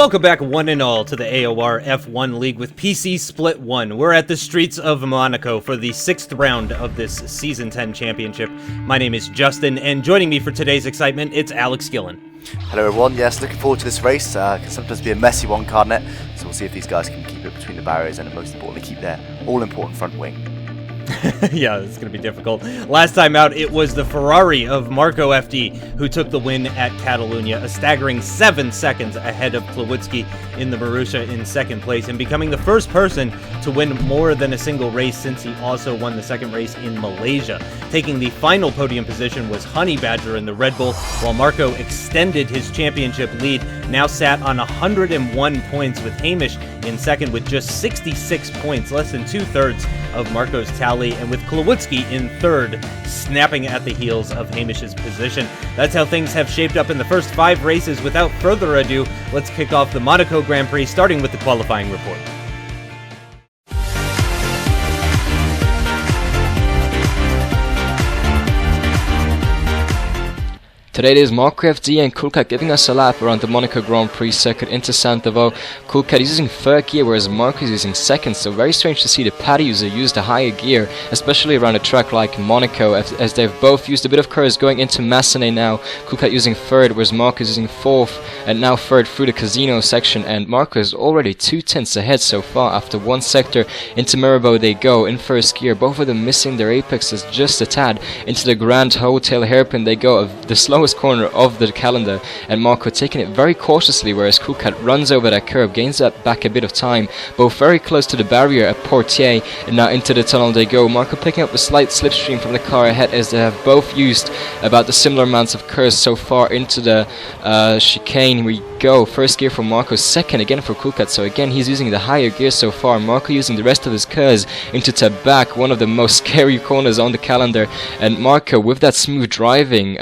Welcome back, one and all, to the AOR F1 League with PC Split 1. We're at the streets of Monaco for the 6th round of this Season 10 championship. My name is Justin, and joining me for today's excitement, it's Alex Gillon. Hello everyone, yes, looking forward to this race. Can sometimes be a messy one, can't it? So we'll see if these guys can keep it between the barriers and most importantly keep their all-important front wing. Yeah, it's going to be difficult. Last time out, it was the Ferrari of Marco FD who took the win at Catalunya, a staggering 7 seconds ahead of Klawutzke in the Marussia in second place, and becoming the first person to win more than a single race since he also won the second race in Malaysia. Taking the final podium position was Honey Badger in the Red Bull, while Marco extended his championship lead, now sat on 101 points with Hamish in second with just 66 points, less than 2/3 of Marco's tally, and with Klawutzke in third, snapping at the heels of Hamish's position. That's how things have shaped up in the first 5 races. Without further ado, let's kick off the Monaco Grand Prix, starting with the qualifying report. Today it is Marco FD and Coolcat giving us a lap around the Monaco Grand Prix circuit into Saint-Devoux. Coolcat is using 3rd gear, whereas Marco is using 2nd, so very strange to see the paddy user use the higher gear, especially around a track like Monaco, as they've both used a bit of curves going into Massenet now. Coolcat using 3rd, whereas Marco is using 4th, and now 3rd through the Casino section, and Marco is already 2 tenths ahead so far. After one sector, into Mirabeau they go in 1st gear, both of them missing their apexes just a tad. Into the Grand Hotel hairpin they go, of the slowest corner of the calendar, and Marco taking it very cautiously, whereas Coolcat runs over that curb, gains that back a bit of time, both very close to the barrier at Portier, and now into the tunnel they go. Marco picking up a slight slipstream from the car ahead, as they have both used about the similar amounts of curves so far into the chicane. We go 1st gear for Marco, 2nd again for Coolcat, so again he's using the higher gear so far. Marco using the rest of his curves into Tabac, one of the most scary corners on the calendar, and Marco with that smooth driving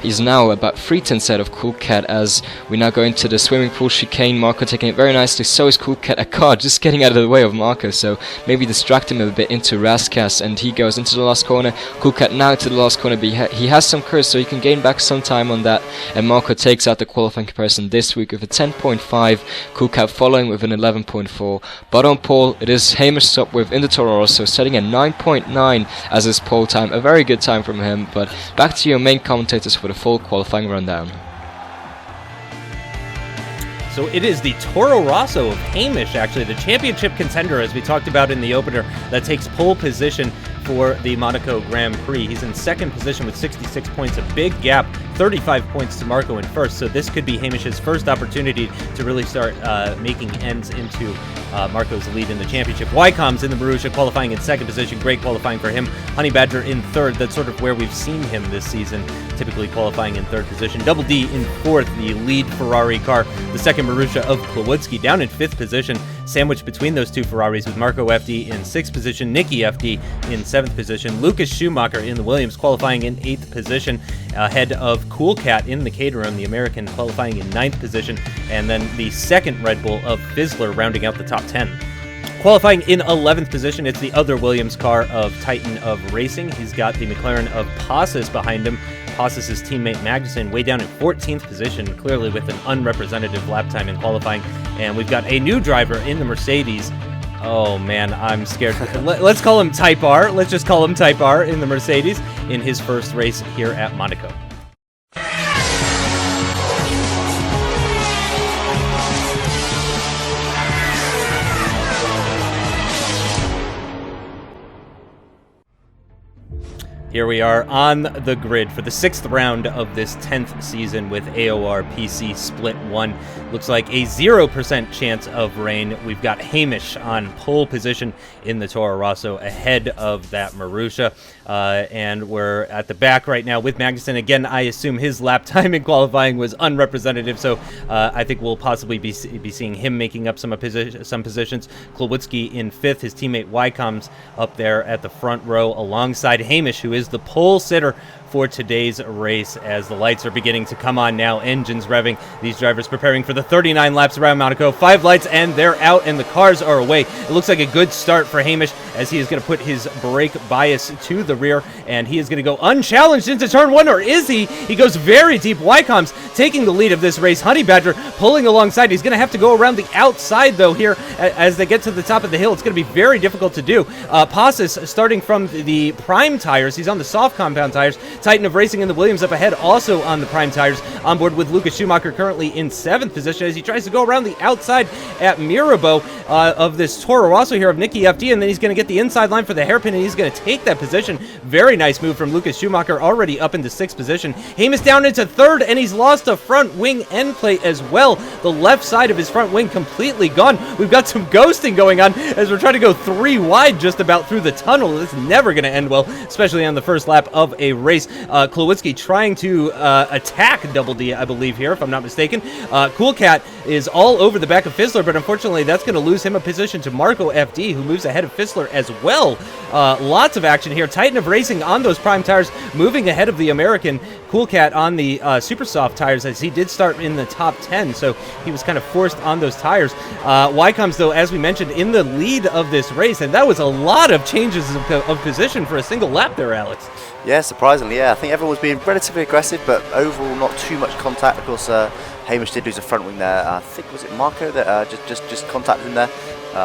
he's now about 3 tenths out of Coolcat as we now go into the swimming pool chicane. Marco taking it very nicely, so is Coolcat. A car just getting out of the way of Marco, so maybe distract him a bit into Raskas, and he goes into the last corner. Coolcat now to the last corner, but he has some curves, so he can gain back some time on that, and Marco takes out the qualifying comparison this week with a 10.5, Coolcat following with an 11.4. But on pole, it is Hamish Sopwith in the Toro Rosso, setting a 9.9 as his pole time. A very good time from him, but back to your main commentators for the full qualifying rundown. So it is the Toro Rosso of Hamish, actually, the championship contender, as we talked about in the opener, that takes pole position for the Monaco Grand Prix. He's in 2nd position with 66 points, a big gap, 35 points to Marco in 1st, so this could be Hamish's first opportunity to really start making ends into Marco's lead in the championship. Ycoms in the Marussia qualifying in 2nd position, great qualifying for him. Honey Badger in 3rd, that's sort of where we've seen him this season, typically qualifying in 3rd position. Double D in 4th, the lead Ferrari car. The 2nd Marussia of Klawutzke down in 5th position, sandwiched between those two Ferraris with Marco FD in 6th position, Nicky FD in 7th position, Lucas Schumacher in the Williams qualifying in 8th position, ahead of Coolcat in the Caterham, the American qualifying in 9th position, and then the 2nd Red Bull of Fizzler rounding out the top 10. Qualifying in 11th position, it's the other Williams car of Titan of Racing. He's got the McLaren of Passes behind him. Passes' teammate Magnussen way down in 14th position, clearly with an unrepresentative lap time in qualifying. And we've got a new driver in the Mercedes. Oh man, I'm scared. Let's call him Type R. Let's just call him Type R in the Mercedes in his first race here at Monaco. Here we are on the grid for the 6th round of this 10th season with AOR PC Split 1. Looks like a 0% chance of rain. We've got Hamish on pole position in the Toro Rosso ahead of that Marussia. And we're at the back right now with Magnussen. Again, I assume his lap time in qualifying was unrepresentative, so I think we'll possibly be seeing him making up some positions. Klawutzke in 5th, his teammate Ycoms up there at the front row alongside Hamish, who is the pole sitter for today's race as the lights are beginning to come on now. Engines revving. These drivers preparing for the 39 laps around Monaco. 5 lights and they're out and the cars are away. It looks like a good start for Hamish as he is going to put his brake bias to the rear and he is going to go unchallenged into turn 1, or is he? He goes very deep. Ycoms taking the lead of this race. Honey Badger pulling alongside. He's going to have to go around the outside though here as they get to the top of the hill. It's going to be very difficult to do. Passes starting from the prime tires. He's on the soft compound tires. Titan of Racing in the Williams up ahead, also on the prime tires, on board with Lucas Schumacher currently in 7th position as he tries to go around the outside at Mirabeau of this Toro Rosso here of Nicky FD, and then he's going to get the inside line for the hairpin and he's going to take that position. Very nice move from Lucas Schumacher, already up into 6th position. Hamish down into 3rd and he's lost a front wing end plate as well. The left side of his front wing completely gone. We've got some ghosting going on as we're trying to go 3 wide just about through the tunnel. This is never going to end well, especially on the first lap of a race. Klawutzke trying to attack Double D, I believe here, if I'm not mistaken. Cool Cat is all over the back of Fizzler, but unfortunately that's going to lose him a position to Marco FD, who moves ahead of Fizzler as well. Lots of action here. Titan of Racing on those prime tires, moving ahead of the American. Cool Cat on the super soft tires as he did start in the top 10, so he was kind of forced on those tires. Ycoms, though, as we mentioned, in the lead of this race, and that was a lot of changes of position for a single lap there, Alex. Yeah, surprisingly, yeah. I think everyone was being relatively aggressive, but overall not too much contact. Of course, Hamish did lose a front wing there. I think, was it Marco that just contacted him there?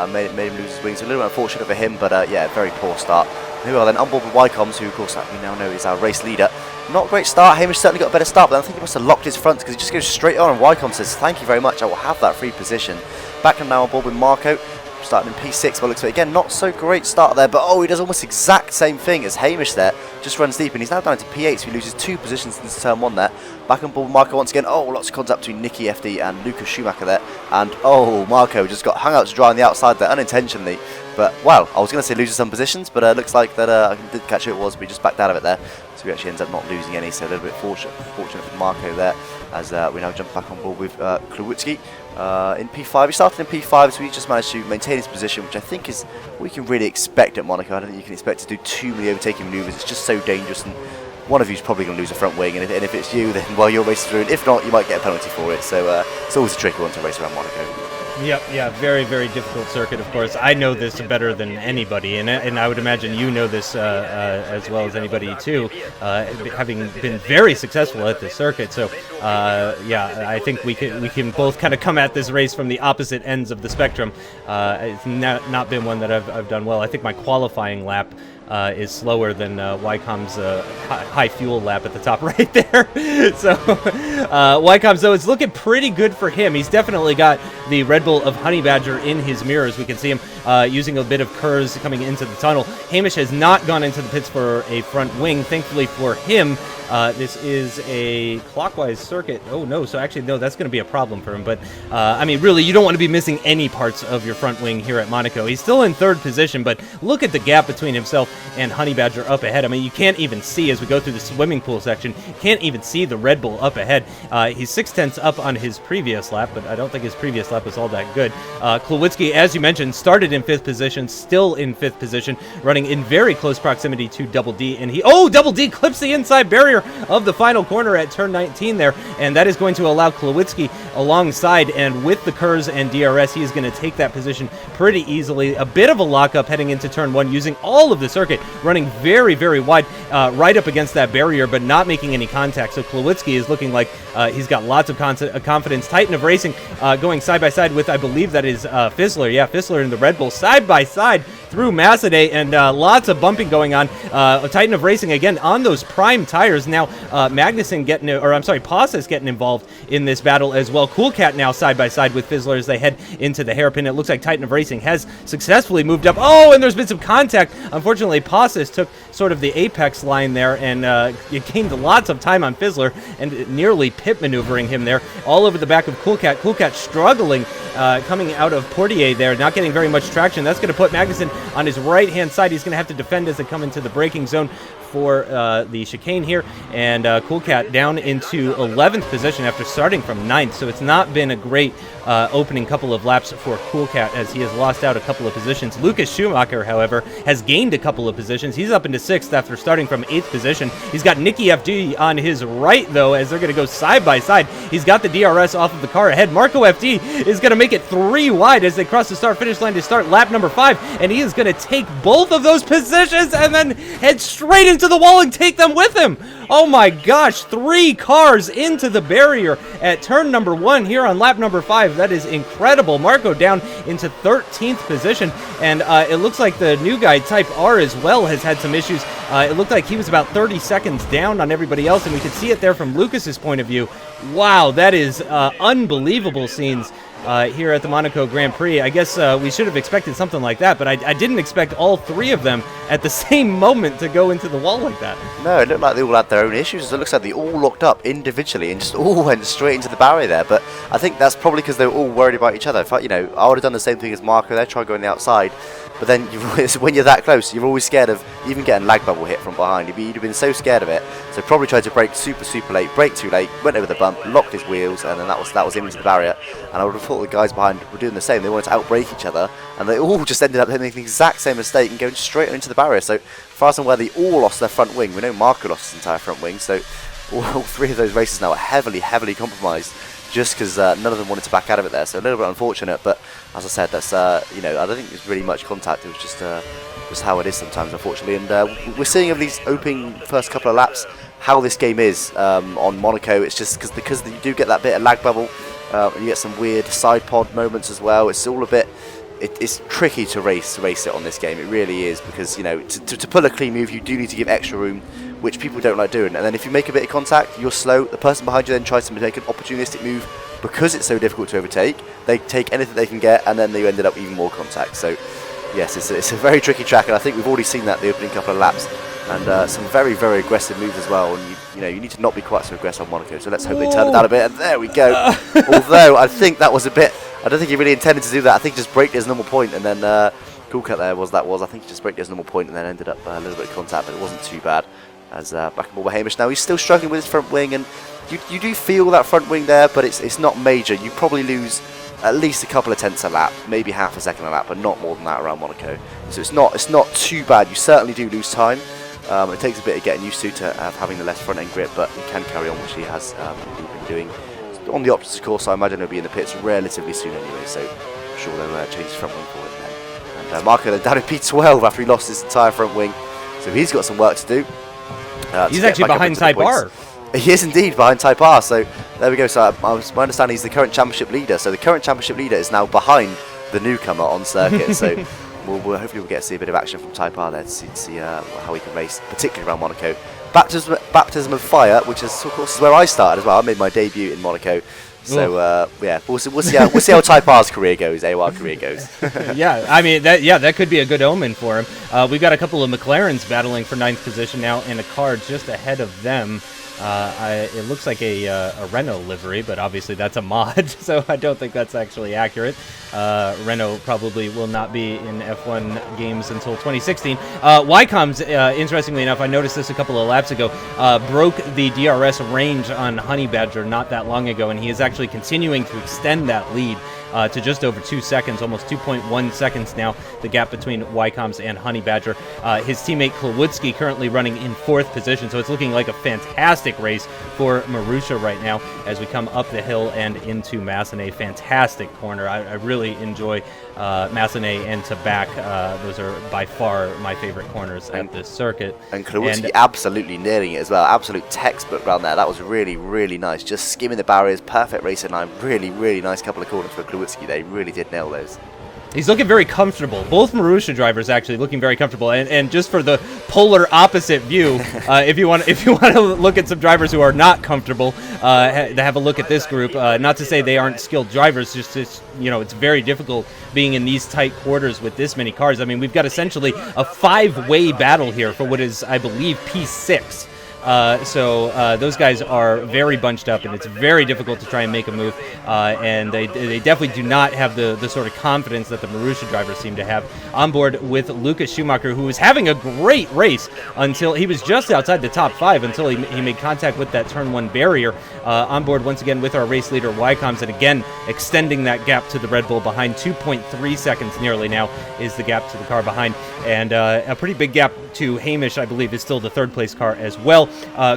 Made him lose his wings. A little unfortunate for him, but yeah, very poor start. Who are then on board with Ycoms, who of course we now know is our race leader. Not a great start. Hamish certainly got a better start, but I think he must have locked his fronts because he just goes straight on, and Ycoms says, thank you very much, I will have that free position. Back now on board with Marco, starting in P6 by looks of it. Again, not so great start there, but oh, he does almost the exact same thing as Hamish there. Just runs deep, and he's now down to P8, so he loses 2 positions in turn 1 there. Back on board with Marco once again. Oh, lots of contact between Nicky FD and Lucas Schumacher there. And oh, Marco just got hung out to dry on the outside there unintentionally. But, well, I was going to say loses some positions, but it looks like that I did catch who it was, but he just backed out of it there. So he actually ends up not losing any, so a little bit fortunate for Marco there, as we now jump back on board with Klawutzke in P5. He started in P5, so he just managed to maintain his position, which I think is what you can really expect at Monaco. I don't think you can expect to do too many overtaking manoeuvres. It's just so dangerous, and one of you is probably going to lose a front wing, and if it's you, then well, you're racing through, and if not, you might get a penalty for it. So it's always a tricky one to race around Monaco. Yeah, very, very difficult circuit, of course. I know this better than anybody, and I would imagine you know this as well as anybody, too, having been very successful at this circuit. So, yeah, I think we can both kind of come at this race from the opposite ends of the spectrum. It's not been one that I've done well. I think my qualifying lap is slower than Ycoms' high fuel lap at the top right there. So Ycoms, though, it's looking pretty good for him. He's definitely got the Red Bull of Honey Badger in his mirrors. We can see him using a bit of KERS coming into the tunnel. Hamish has not gone into the pits for a front wing. Thankfully for him, this is a clockwise circuit. Oh, no. So actually, no, that's going to be a problem for him. But, I mean, really, you don't want to be missing any parts of your front wing here at Monaco. He's still in 3rd position, but look at the gap between himself and Honey Badger up ahead. I mean, you can't even see as we go through the swimming pool section. You can't even see the Red Bull up ahead. He's 6/10 up on his previous lap, but I don't think his previous lap was all that good. Klawutzke, as you mentioned, started in 5th position, still in 5th position, running in very close proximity to Double D, and Double D clips the inside barrier of the final corner at turn 19 there, and that is going to allow Klawutzke alongside, and with the KERS and DRS, he is going to take that position pretty easily. A bit of a lockup heading into turn 1, using all of the circuit, running very, very wide, right up against that barrier, but not making any contact. So Klawutzke is looking like he's got lots of confidence. Titan of Racing going side by side with, I believe that is Fizzler. Yeah, Fizzler and the Red Bull side by side through Massaday, and lots of bumping going on. Titan of Racing again on those prime tires. Now Magnussen getting, or I'm sorry, Passes getting involved in this battle as well. Cool Cat now side by side with Fizzler as they head into the hairpin. It looks like Titan of Racing has successfully moved up. Oh, and there's been some contact. Unfortunately, Passes took sort of the apex line there, and it gained lots of time on Fizzler and nearly pit maneuvering him there all over the back of Cool Cat. Cool Cat struggling coming out of Portier there, not getting very much traction. That's going to put Magnussen on his right-hand side. He's going to have to defend as they come into the braking zone for the chicane here, and Cool Cat down into 11th position after starting from 9th, so it's not been a great opening couple of laps for Coolcat as he has lost out a couple of positions. Lucas Schumacher, however, has gained a couple of positions. He's up into 6th after starting from 8th position. He's got Nicky FD on his right, though, as they're going to go side by side. He's got the DRS off of the car ahead. Marco FD is going to make it 3 wide as they cross the start-finish line to start lap number 5, and he is going to take both of those positions and then head straight into the wall and take them with him. Oh my gosh, 3 cars into the barrier at turn number 1 here on lap number 5. That is incredible. Marco down into 13th position, and it looks like the new guy, Type R, as well has had some issues. It looked like he was about 30 seconds down on everybody else, and we could see it there from Lucas's point of view. Wow, that is unbelievable scenes here at the Monaco Grand Prix. I guess we should have expected something like that, but I didn't expect all 3 of them at the same moment to go into the wall like that. No, it looked like they all had their own issues. It looks like they all locked up individually and just all went straight into the barrier there. But I think that's probably because they were all worried about each other. If I would have done the same thing as Marco there, try going the outside. But then when you're that close, you're always scared of even getting lag bubble hit from behind. You'd have been so scared of it. So probably tried to brake super late, brake too late, went over the bump, locked his wheels, and then that was him into the barrier. And I would have thought the guys behind were doing the same. They wanted to outbrake each other, and they all just ended up making the exact same mistake and going straight into the barrier. So far as where they all lost their front wing, we know Marco lost his entire front wing. So all 3 of those races now are heavily compromised, just because none of them wanted to back out of it there. So a little bit unfortunate, but as I said, that's I don't think there's really much contact. It was just how it is sometimes, unfortunately. And we're seeing of these opening first couple of laps how this game is on Monaco. It's just because you do get that bit of lag bubble, you get some weird side pod moments as well. It's all a bit. It's tricky to race it on this game. It really is, because to pull a clean move, you do need to give extra room, which people don't like doing. And then if you make a bit of contact, you're slow. The person behind you then tries to make an opportunistic move because it's so difficult to overtake. They take anything they can get, and then they ended up even more contact. So yes, it's a very tricky track, and I think we've already seen that the opening couple of laps, and some very aggressive moves as well. And you need to not be quite so aggressive on Monaco. So let's hope they turn it down a bit. And there we go. Although I think that was a bit. I don't think he really intended to do that. I think he just braked his normal point, and then Coolcat there I think he just braked his normal point and then ended up a little bit of contact, but it wasn't too bad. As back in ball by Hamish now, he's still struggling with his front wing, and you do feel that front wing there, but it's not major. You probably lose at least a couple of tenths a lap, maybe half a second a lap, but not more than that around Monaco. So it's not too bad. You certainly do lose time. It takes a bit of getting used to having the less front end grip, but he can carry on, which he has been doing. On the opposite course, I imagine he'll be in the pits relatively soon anyway, so I'm sure they'll change his front wing for it then. And Marco then down in P12 after he lost his entire front wing, so he's got some work to do. He's actually behind Type R. He is indeed behind Type R, so there we go. So my understanding he's the current championship leader, so the current championship leader is now behind the newcomer on circuit, so hopefully we'll get to see a bit of action from Type R there to see how he can race, particularly around Monaco. Baptism of Fire, which is of course where I started as well. I made my debut in Monaco, so yeah, we'll see how Type R's career goes, AOR career goes. Yeah, I mean that could be a good omen for him. We've got a couple of McLarens battling for 9th position now, and a car just ahead of them. It looks like a Renault livery, but obviously that's a mod, so I don't think that's actually accurate. Renault probably will not be in F1 games until 2016. Ycoms, interestingly enough, I noticed this a couple of laps ago, broke the DRS range on Honey Badger not that long ago, and he is actually continuing to extend that lead to just over 2 seconds, almost 2.1 seconds now, the gap between Ycoms and Honey Badger. His teammate Klawutzke currently running in 4th position, so it's looking like a fantastic race for Marussia right now as we come up the hill and into Massenet. Fantastic corner. I really enjoy Massenet and Tabac. Those are by far my favorite corners at this circuit. And Klawutzke absolutely nailing it as well. Absolute textbook round there. That was really nice. Just skimming the barriers, perfect racing line. Really nice couple of corners for Klawutzke. They really did nail those. He's looking very comfortable. Both Marussia drivers actually looking very comfortable. And just for the polar opposite view, if you want to look at some drivers who are not comfortable, have a look at this group. Not to say they aren't skilled drivers, just it's very difficult being in these tight quarters with this many cars. I mean, we've got essentially a 5-way battle here for what is, I believe, P6. So those guys are very bunched up, and it's very difficult to try and make a move. And they definitely do not have the sort of confidence that the Marussia drivers seem to have. On board with Lucas Schumacher, who was having a great race until he was just outside the top 5 until he made contact with that turn 1 barrier. On board once again with our race leader Ycoms, and again extending that gap to the Red Bull behind. 2.3 seconds nearly now is the gap to the car behind, and a pretty big gap to Hamish, I believe, is still the 3rd place car as well.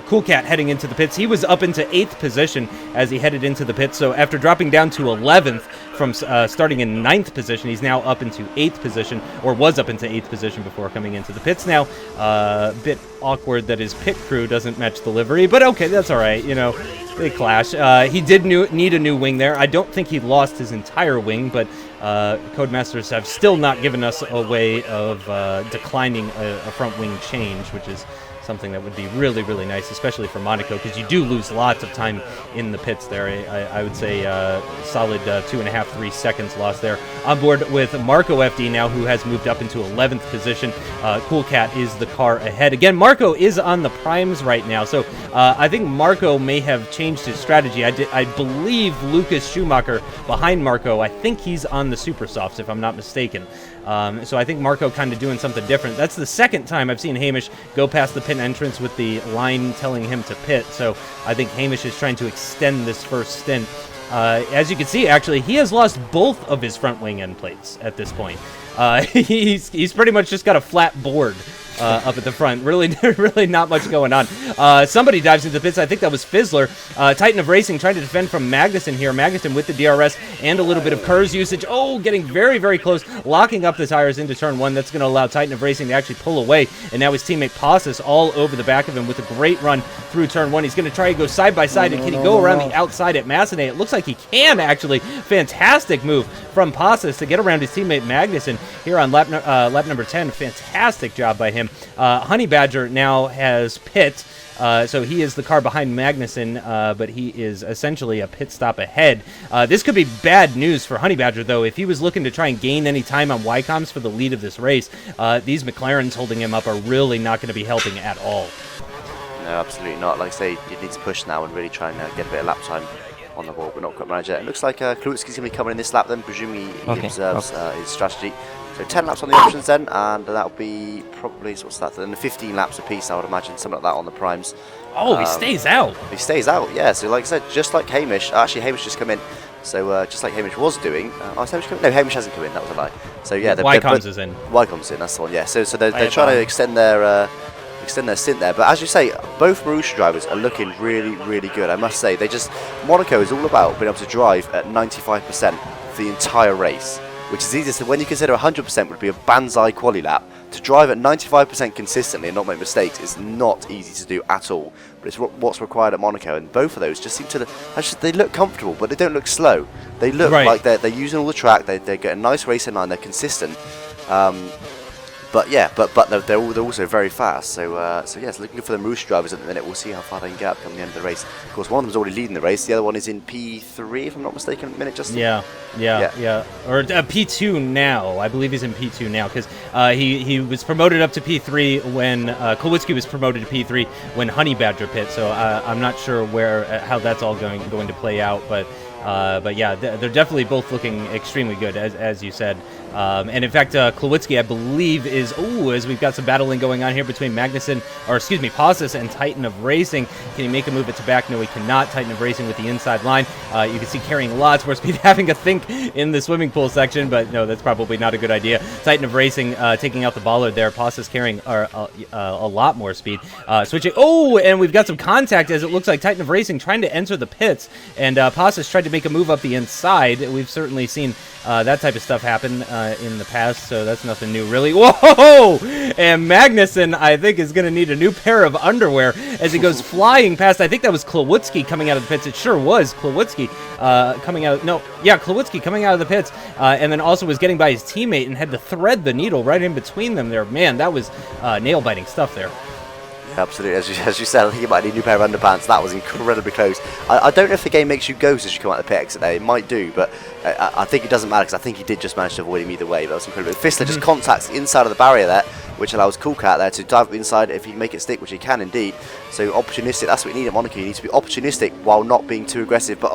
Cool Cat heading into the pits. He was up into 8th position as he headed into the pits, so after dropping down to 11th from starting in 9th position, he's now up into 8th position, or was up into 8th position before coming into the pits now. A bit awkward that his pit crew doesn't match the livery, but okay, that's all right, you know. They clash. He did need a new wing there. I don't think he lost his entire wing, but Codemasters have still not given us a way of declining a front wing change, which is something that would be really, really nice, especially for Monaco, because you do lose lots of time in the pits there. I would say solid 2.5, 3 seconds lost there. On board with Marco FD now, who has moved up into 11th position. Cool Cat is the car ahead. Again, Marco is on the primes right now, so I think Marco may have changed his strategy. I believe Lucas Schumacher behind Marco, I think he's on the Super Softs, if I'm not mistaken. So I think Marco kind of doing something different. That's the second time I've seen Hamish go past the pit entrance with the line telling him to pit. So I think Hamish is trying to extend this first stint. As you can see, actually, he has lost both of his front wing end plates at this point. He's pretty much just got a flat board up at the front. Really not much going on. Somebody dives into the pits. I think that was Fizzler. Titan of Racing trying to defend from Magnussen here. Magnussen with the DRS and a little bit of KERS usage. Oh, getting very, very close. Locking up the tires into turn 1. That's going to allow Titan of Racing to actually pull away. And now his teammate Passus all over the back of him with a great run through turn 1. He's going to try to go side by side. And can he go around the outside at Massenet? It looks like he can, actually. Fantastic move from Passus to get around his teammate Magnussen here on lap number 10. Fantastic job by him. Honey Badger now has pit, so he is the car behind Magnussen, but he is essentially a pit stop ahead. This could be bad news for Honey Badger, though. If he was looking to try and gain any time on Ycoms for the lead of this race, these McLarens holding him up are really not going to be helping at all. No, absolutely not. Like I say, you need to push now and really try and get a bit of lap time on the ball, but not quite manage it. It looks like Klawutzke's going to be coming in this lap then, presumably he observes his strategy. So 10 laps on the options then, and that'll be probably, so what's that, then 15 laps apiece, I would imagine, something like that on the primes. Oh, he stays out. He stays out, yeah. So like I said, just like Hamish, actually Hamish just come in, so just like Hamish was doing, has Hamish come in? No, Hamish hasn't come in, that was a lie. So yeah, Ycoms is in. Ycoms in, that's the one, yeah. So they're trying to extend their stint there, but as you say, both Marussia drivers are looking really, really good. I must say, Monaco is all about being able to drive at 95% for the entire race, which is easier. So when you consider 100% would be a Banzai Qualy lap, to drive at 95% consistently and not make mistakes is not easy to do at all. But it's what's required at Monaco, and both of those just seem to, they look comfortable, but they don't look slow. They look like they're using all the track. They get a nice racing line. They're consistent. But yeah, but they're also very fast. So yes, looking for the Marussia drivers at the minute. We'll see how far they can get up come the end of the race. Of course, one of them's already leading the race. The other one is in P3, if I'm not mistaken, at the minute. Justin. Yeah. Or P2 now. I believe he's in P2 now because he was promoted up to P3 when Klawutzke was promoted to P3 when Honey Badger pit. So I'm not sure how that's all going to play out, but yeah, they're definitely both looking extremely good, as you said. And in fact, Klawutzke, I believe, is, as we've got some battling going on here between Passus and Titan of Racing. Can he make a move at Tabac? No, he cannot. Titan of Racing with the inside line. You can see carrying lots more speed, having a think in the swimming pool section, but no, that's probably not a good idea. Titan of Racing taking out the bollard there. Passus carrying a lot more speed. Switching. Oh, and we've got some contact as it looks like Titan of Racing trying to enter the pits, and Passus tried to make a move up the inside. We've certainly seen that type of stuff happen in the past, so that's nothing new, really. Whoa! And Magnussen, I think, is going to need a new pair of underwear as he goes flying past. I think that was Klawutzke coming out of the pits. It sure was Klawutzke Klawutzke coming out of the pits, and then also was getting by his teammate and had to thread the needle right in between them there. Man, that was nail-biting stuff there. Absolutely, as you said, I think you might need a new pair of underpants. That was incredibly close. I don't know if the game makes you ghost as you come out of the pit exit there. It might do, but I think it doesn't matter because I think he did just manage to avoid him either way. That was incredible. Fistler just contacts the inside of the barrier there, which allows Coolcat there to dive inside if he can make it stick, which he can indeed. So opportunistic, that's what you need at Monaco. You need to be opportunistic while not being too aggressive. But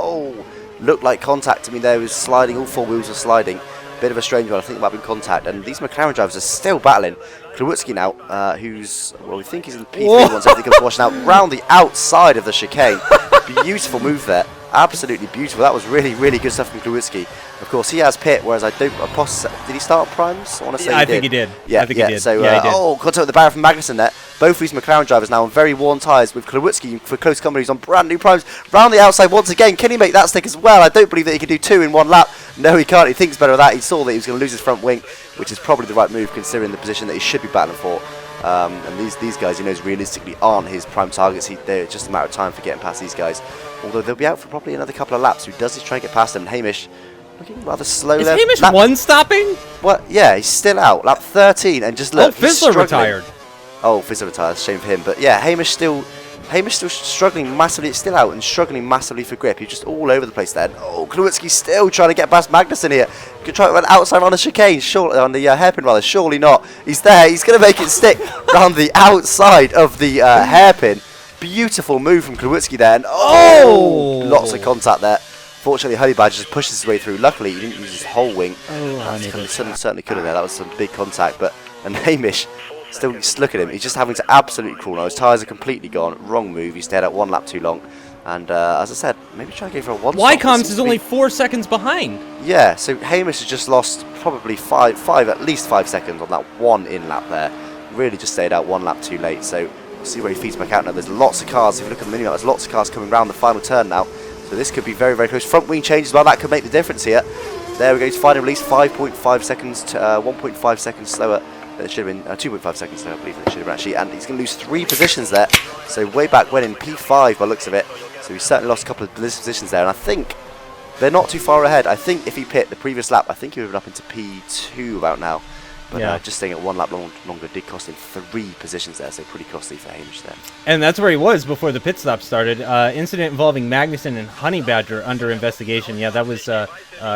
looked like contact to me there. Was sliding, all four wheels were sliding. Bit of a strange one, I think it might have been contact. And these McLaren drivers are still battling. Klawutzke now, who's, well, we think he's in the P3 once everything comes washing out, round the outside of the chicane. Beautiful move there. Absolutely beautiful. That was really, really good stuff from Klawutzke. Of course, he has pit, whereas I don't. Did he start primes? I want to say I think he did. Yeah, I think he did. So, he did. Contact with the barrier from Magnussen there. Both of these McLaren drivers now on very worn tyres with Klawutzke for close company. He's on brand new primes. Round the outside once again. Can he make that stick as well? I don't believe that he can do 2 in 1 lap. No, he can't. He thinks better of that. He saw that he was going to lose his front wing, which is probably the right move considering the position that he should be battling for. And these guys, he knows realistically aren't his prime targets. They're just a matter of time for getting past these guys. Although they'll be out for probably another couple of laps. Who does he try and get past them? And Hamish looking rather slow there. Is Hamish one stopping? What? Yeah, he's still out. Lap 13 and just look. Fizzler retired. Oh, Fizzler retired. Shame for him. But yeah, Hamish still struggling massively. It's still out and struggling massively for grip. He's just all over the place there. Oh, Klawutzke's still trying to get past Magnussen here. Could try to run outside on the chicane, on the hairpin rather. Surely not. He's there. He's going to make it stick round the outside of the hairpin. Beautiful move from Klawutzke there. And lots of contact there. Fortunately, Honey Badger just pushes his way through. Luckily, he didn't use his whole wing. Certainly could have there. That was some big contact. And Hamish, still, just look at him. He's just having to absolutely crawl now. His tyres are completely gone. Wrong move. He stayed out 1 lap too long. And as I said, maybe try and go for a one. Ycoms is only 4 seconds behind. Yeah, so Hamish has just lost probably at least 5 seconds on that 1 in lap there. Really just stayed out 1 lap too late. So we'll see where he feeds back out now. There's lots of cars. If you look at the mini map, there's lots of cars coming around the final turn now. So this could be very, very close. Front wing change as well. That could make the difference here. There we go. Final release 5.5 seconds to 1.5 seconds slower. It should have been 2.5 seconds slower, I believe it should have been actually. And he's going to lose 3 positions there. So way back when in P5 by looks of it. So he's certainly lost a couple of positions there. And I think they're not too far ahead. I think if he pit the previous lap, I think he would have been up into P2 about now. But just staying at 1 lap longer did cost him 3 positions there, so pretty costly for Hamish then. And that's where he was before the pit stop started. Incident involving Magnussen and Honey Badger under investigation. Yeah, that was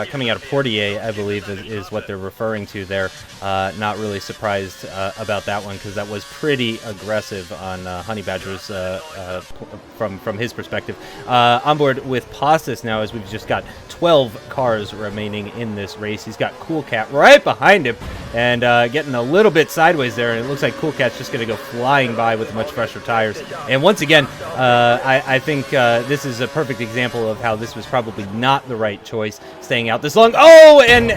coming out of Portier, I believe, is what they're referring to there. Not really surprised about that one because that was pretty aggressive on Honey Badger's from his perspective. On board with Pastas now, as we've just got 12 cars remaining in this race. He's got Coolcat right behind him and getting a little bit sideways there, and it looks like Coolcat's just going to go flying by with much fresher tires. And once again, I think this is a perfect example of how this was probably not the right choice, staying out this long. Oh, and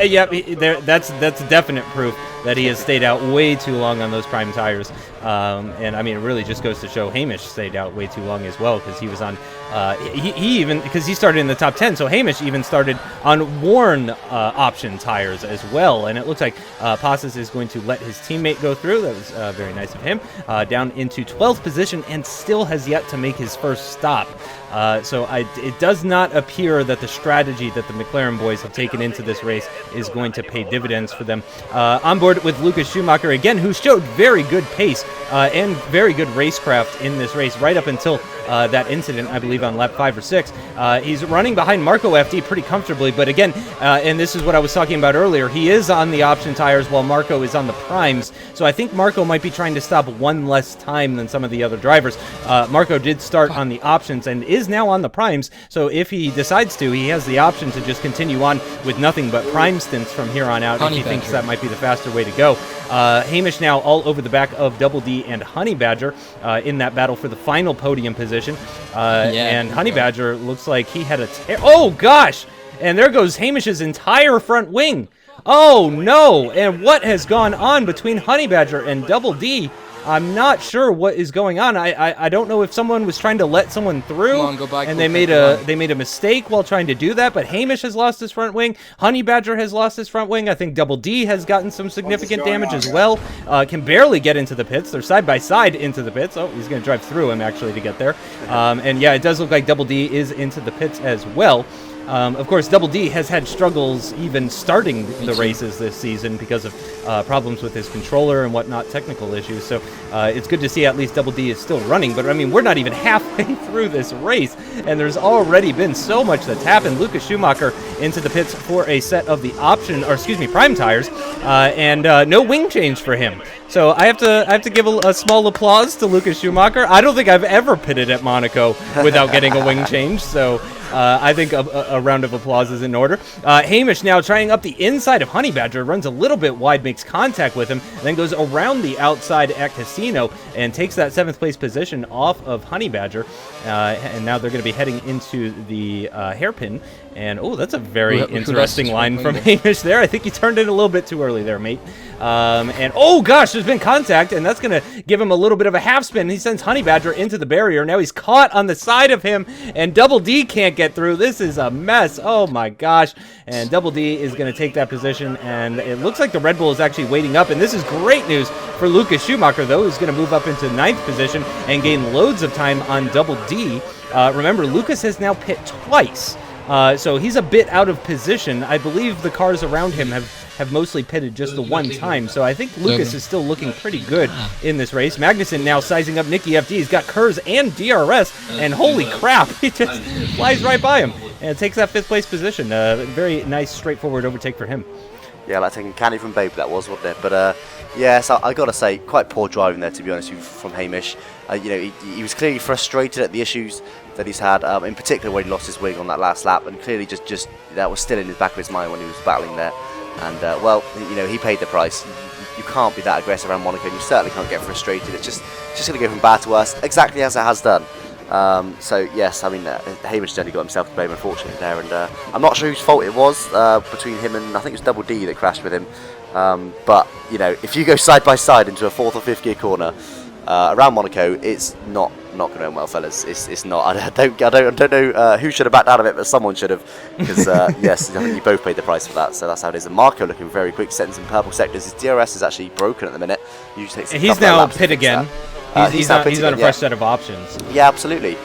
that's definite proof that he has stayed out way too long on those prime tires. And I mean, it really just goes to show Hamish stayed out way too long as well, because he was on because he started in the top 10, so Hamish even started on worn option tires as well. And it looks like Pastas is going to let his teammate go through. That was very nice of him. Down into 12th position and still has yet to make his first stop. So it does not appear that the strategy that the McLaren boys have taken into this race is going to pay dividends for them. On board with Lucas Schumacher again, who showed very good pace and very good racecraft in this race right up until that incident, I believe, on lap 5 or 6. He's running behind Marco FD pretty comfortably, but again, and this is what I was talking about earlier, he is on the option tires while Marco is on the primes, so I think Marco might be trying to stop 1 less time than some of the other drivers. Marco did start on the options and is now on the primes, so if he decides to, he has the option to just continue on with nothing but prime stints from here on out if he thinks that might be the faster way to go. Hamish now all over the back of Double D and Honey Badger in that battle for the final podium position. And Honey Badger looks like he had a oh gosh! And there goes Hamish's entire front wing. Oh no! And what has gone on between Honey Badger and Double D? I'm not sure what is going on. I don't know if someone was trying to let someone through and they made a mistake while trying to do that, but Hamish has lost his front wing. Honey Badger has lost his front wing. I think Double D has gotten some significant damage as well. Can barely get into the pits. They're side by side into the pits. Oh, he's going to drive through him actually to get there. And yeah, it does look like Double D is into the pits as well. Of course, Double D has had struggles even starting the races this season because of problems with his controller and whatnot, technical issues. So it's good to see at least Double D is still running. But I mean, we're not even halfway through this race, and there's already been so much that's happened. Lucas Schumacher into the pits for a set of the prime tires, and no wing change for him. So I have to give a small applause to Lucas Schumacher. I don't think I've ever pitted at Monaco without getting a wing change. So I think a round of applause is in order. Hamish now trying up the inside of Honey Badger, runs a little bit wide, makes contact with him, and then goes around the outside at Casino and takes that 7th place position off of Honey Badger. And now they're going to be heading into the hairpin. And oh, that's a very interesting line from Hamish there. I think he turned in a little bit too early there, mate. And oh gosh, there's been contact, and that's going to give him a little bit of a half spin. He sends Honey Badger into the barrier. Now he's caught on the side of him, and Double D can't get through. This is a mess. Oh my gosh. And Double D is going to take that position, and it looks like the Red Bull is actually waiting up, and this is great news for Lucas Schumacher, though. He's going to move up into 9th position and gain loads of time on Double D. Remember, Lucas has now pit twice. So he's a bit out of position. I believe the cars around him have mostly pitted just the one time. So I think Lucas is still looking pretty good in this race. Magnussen now sizing up Nicky FD. He's got Kurz and DRS, and holy crap, he just flies right by him and takes that 5th place position. Very nice, straightforward overtake for him. Yeah, like taking candy from Babe, that was, wasn't it? But yeah, so I got to say, quite poor driving there, to be honest with you, from Hamish. You know, he was clearly frustrated at the issues that he's had, in particular when he lost his wing on that last lap, and clearly just that was still in the back of his mind when he was battling there. And well, you know, he paid the price. You can't be that aggressive around Monaco, and you certainly can't get frustrated. It's just going to go from bad to worse, exactly as it has done. So yes, I mean, Hamish only got himself to blame, unfortunately, there, and I'm not sure whose fault it was between him and I think it was Double D that crashed with him. But you know, if you go side by side into a 4th or 5th gear corner around Monaco, it's not going to end well, fellas. It's not. I don't know who should have backed out of it, but someone should have, because yes, I think you both paid the price for that. So that's how it is. And Marco looking very quick, setting some purple sectors. His DRS is actually broken at the minute. He's now pit again. He's on a fresh set of options. Yeah, absolutely.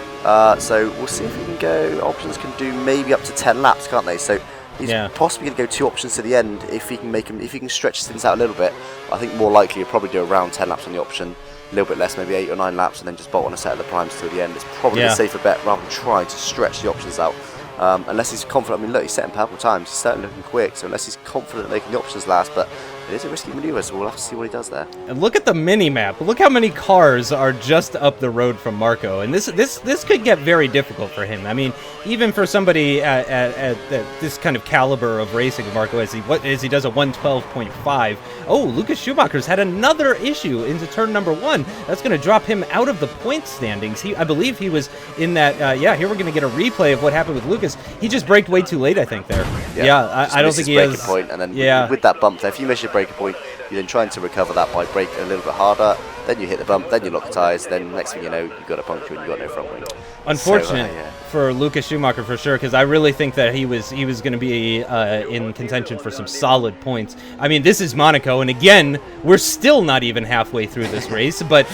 So we'll see if we can go. Options can do maybe up to 10 laps, can't they? So he's possibly going to go 2 options to the end if he can if he can stretch things out a little bit. I think more likely he'll probably do around 10 laps on the option, a little bit less, maybe 8 or 9 laps, and then just bolt on a set of the primes till the end. It's probably a safer bet rather than trying to stretch the options out. Unless he's confident. I mean, look, he's setting purple times. He's certainly looking quick. So unless he's confident making the options last, but it is a risky manoeuvre, so we'll have to see what he does there. And look at the mini-map. Look how many cars are just up the road from Marco. And this could get very difficult for him. I mean, even for somebody at this kind of caliber of racing, Marco, as he does a 112.5. Oh, Lucas Schumacher's had another issue into turn number 1. That's going to drop him out of the point standings. I believe he was in that, here we're going to get a replay of what happened with Lucas. He just braked way too late, I think, there. I don't think he has... point, and then with that bump there, if you miss your breaking point, you're then trying to recover that by braking a little bit harder, then you hit the bump, then you lock the tyres, then next thing you know, you've got a puncture and you've got no front wing. Unfortunate for Lucas Schumacher for sure, because I really think that he was going to be in contention for some solid points. I mean, this is Monaco, and again, we're still not even halfway through this race, but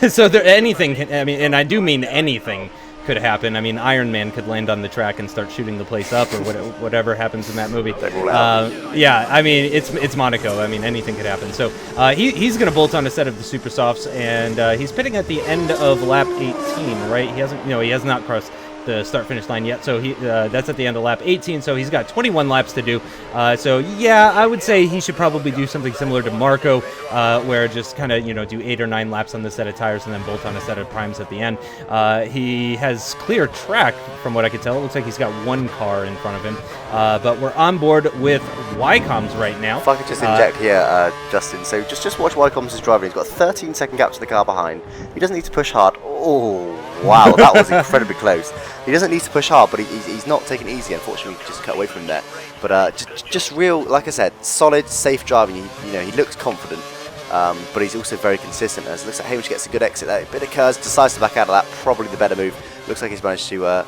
so anything, I mean, and I do mean anything could happen. I mean, Iron Man could land on the track and start shooting the place up, or whatever happens in that movie. I mean, it's Monaco. I mean, anything could happen. So he's going to bolt on a set of the Super Softs, and he's pitting at the end of lap 18, right? He has not crossed the start-finish line yet, so that's at the end of lap 18, so he's got 21 laps to do. So yeah, I would say he should probably do something similar to Marco, where just kind of do 8 or 9 laps on the set of tires and then bolt on a set of primes at the end. He has clear track from what I can tell. It looks like he's got 1 car in front of him, but we're on board with Ycoms right now. If I could just inject here, Justin, so just watch Ycoms' driving. He's got a 13-second gap to the car behind. He doesn't need to push hard. Oh, wow, that was incredibly close. He doesn't need to push hard, but he's not taking it easy. Unfortunately, he just cut away from him there. But just real, like I said, solid, safe driving. He looks confident, but he's also very consistent. As it looks like Hamish gets a good exit there. A bit of curves, decides to back out of that. Probably the better move. Looks like he's managed to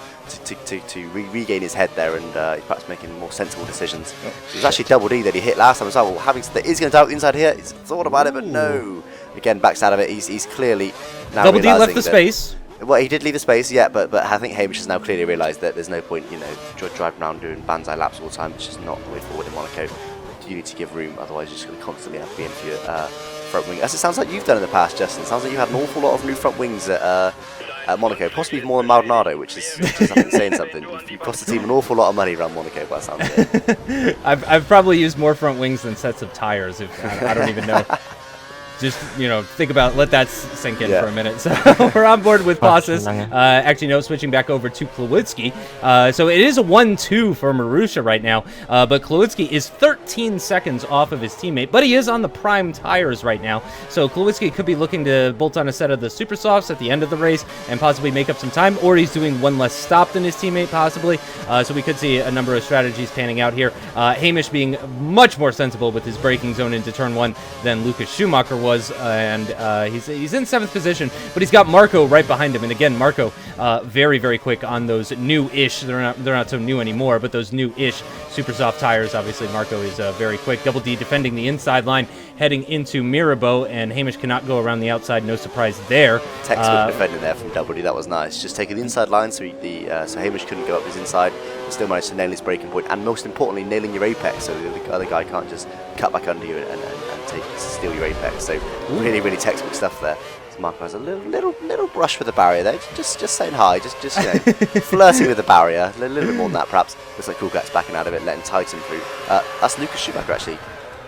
regain his head there, and he's perhaps making more sensible decisions. It was actually Double D that he hit last time as well. That is going to doubt inside here. He's thought about it, but no. Again, backs out of it. He's clearly now Double D left the space. Well, he did leave the space, yeah, but I think Hamish has now clearly realised that there's no point, driving around doing banzai laps all the time. It's just not the way forward in Monaco. You need to give room, otherwise you're just going to constantly have to be in for your front wing. As it sounds like you've done in the past, Justin. It sounds like you had an awful lot of new front wings at Monaco, possibly more than Maldonado, which is saying something. You've cost the team an awful lot of money around Monaco, by the sound of it. I've probably used more front wings than sets of tires. I don't even know. Just, think about, let that sink in for a minute. So we're on board with Passes. Actually, no, switching back over to Klawutzke. So it is a 1-2 for Marussia right now, but Klawutzke is 13 seconds off of his teammate, but he is on the prime tires right now. So Klawutzke could be looking to bolt on a set of the Super Softs at the end of the race and possibly make up some time, or he's doing one less stop than his teammate, possibly. So we could see a number of strategies panning out here. Hamish being much more sensible with his braking zone into turn 1 than Lucas Schumacher was, and he's in 7th position, but he's got Marco right behind him. And again, Marco very, very quick on those new-ish, they're not so new anymore, but those new-ish super soft tires. Obviously, Marco is very quick. Double D defending the inside line, heading into Mirabeau, and Hamish cannot go around the outside. No surprise there. Textbook defending there from Double D. That was nice. Just taking the inside line, so Hamish couldn't go up his inside, but still managed to nail his braking point, and most importantly, nailing your apex, so the other guy can't just cut back under you and steal your apex. So really, really textbook stuff there. So Marco has a little brush with the barrier there. Just saying hi. Just flirting with the barrier. A little bit more than that, perhaps. Looks like Coolcat's backing out of it, letting Titan through. That's Lucas Schumacher actually.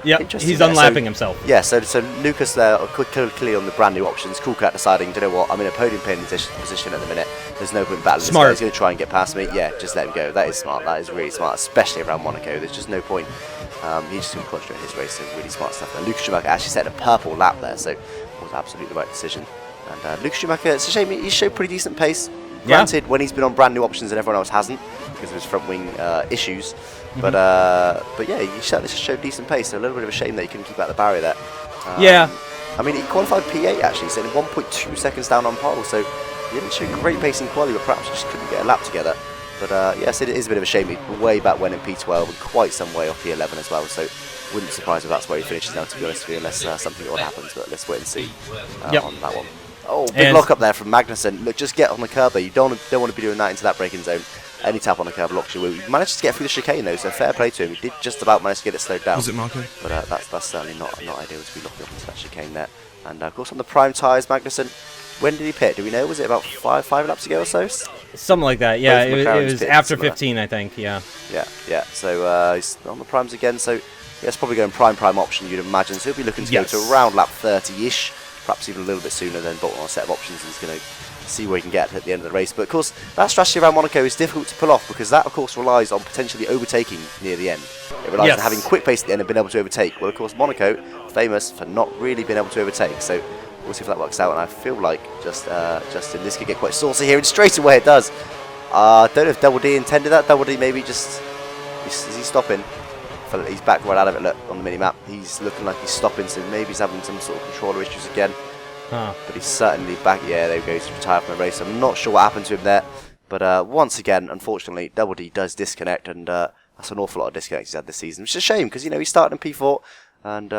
Yeah, he's unlapping himself. Yeah, so Lucas there, clearly on the brand new options. Coolcat deciding, you know what, I'm in a podium pin position at the minute. There's no point battling. Smart. He's going to try and get past me. Yeah, just let him go. That is smart. That is really smart, especially around Monaco. There's just no point. He's just going to concentrate his race, so really smart stuff there. Lucas Schumacher actually set a purple lap there, so it was absolutely the right decision. And Lucas Schumacher, it's a shame, he showed pretty decent pace. Granted, when he's been on brand new options and everyone else hasn't, because of his front wing issues. But yeah, he certainly showed decent pace, so a little bit of a shame that he couldn't keep out the barrier there. I mean, he qualified P8 actually, so 1.2 seconds down on pole, so he didn't show great pace in Qualy, but perhaps just couldn't get a lap together. But yes, it is a bit of a shame. He way back when in P12 and quite some way off P11 as well, so wouldn't surprise me if that's where he finishes now, to be honest with you, unless something odd happens, but let's wait and see on that one. Oh, big lock up there from Magnussen. Look, just get on the curb there. You don't want to be doing that into that braking zone. Any tap on the curb locks you. He managed to get through the chicane though, so fair play to him. He did just about manage to get it slowed down. Was it Marco? But that's certainly not ideal to be locking up into that chicane there. And of course on the prime tyres, Magnussen, when did he pit? Do we know? Was it about five laps ago or so? Something like that, yeah. It was after 15, I think, yeah. Yeah. So he's on the primes again, so yeah, it's probably going prime option, you'd imagine. So he'll be looking to go to around lap 30-ish, perhaps even a little bit sooner than Bolton on a set of options. He's going to see where he can get at the end of the race. But of course, that strategy around Monaco is difficult to pull off because that, of course, relies on potentially overtaking near the end. It relies on having quick pace at the end and being able to overtake. Well, of course, Monaco, famous for not really being able to overtake. So we'll see if that works out. And I feel like Justin, this could get quite saucy here, and straight away it does. I don't know if Double D intended that. Double D maybe just... Is he stopping? He's back right out of it, look, on the mini-map. He's looking like he's stopping, so maybe he's having some sort of controller issues again. But he's certainly back. Yeah, there he goes to retire from the race. I'm not sure what happened to him there. But once again, unfortunately, Double D does disconnect, and that's an awful lot of disconnects he's had this season, which is a shame because, he started in P4, and,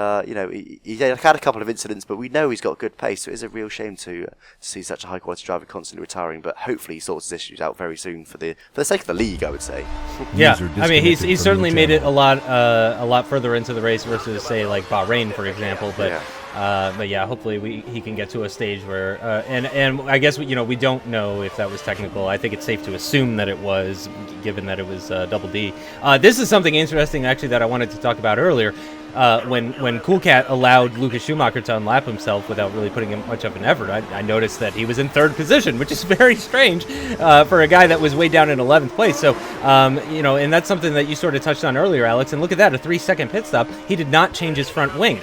he had a couple of incidents, but we know he's got good pace, so it is a real shame to see such a high-quality driver constantly retiring, but hopefully he sorts his issues out very soon for the sake of the league, I would say. Yeah, I mean, he's certainly made it a lot further into the race versus, say, like Bahrain, for example, but yeah, hopefully he can get to a stage where, and I guess, we don't know if that was technical. I think it's safe to assume that it was, given that it was Double D. This is something interesting, actually, that I wanted to talk about earlier. When Coolcat allowed Lucas Schumacher to unlap himself without really putting in much of an effort, I noticed that he was in 3rd position, which is very strange for a guy that was way down in 11th place. So, and that's something that you sort of touched on earlier, Alex. And look at that, a 3-second pit stop. He did not change his front wing.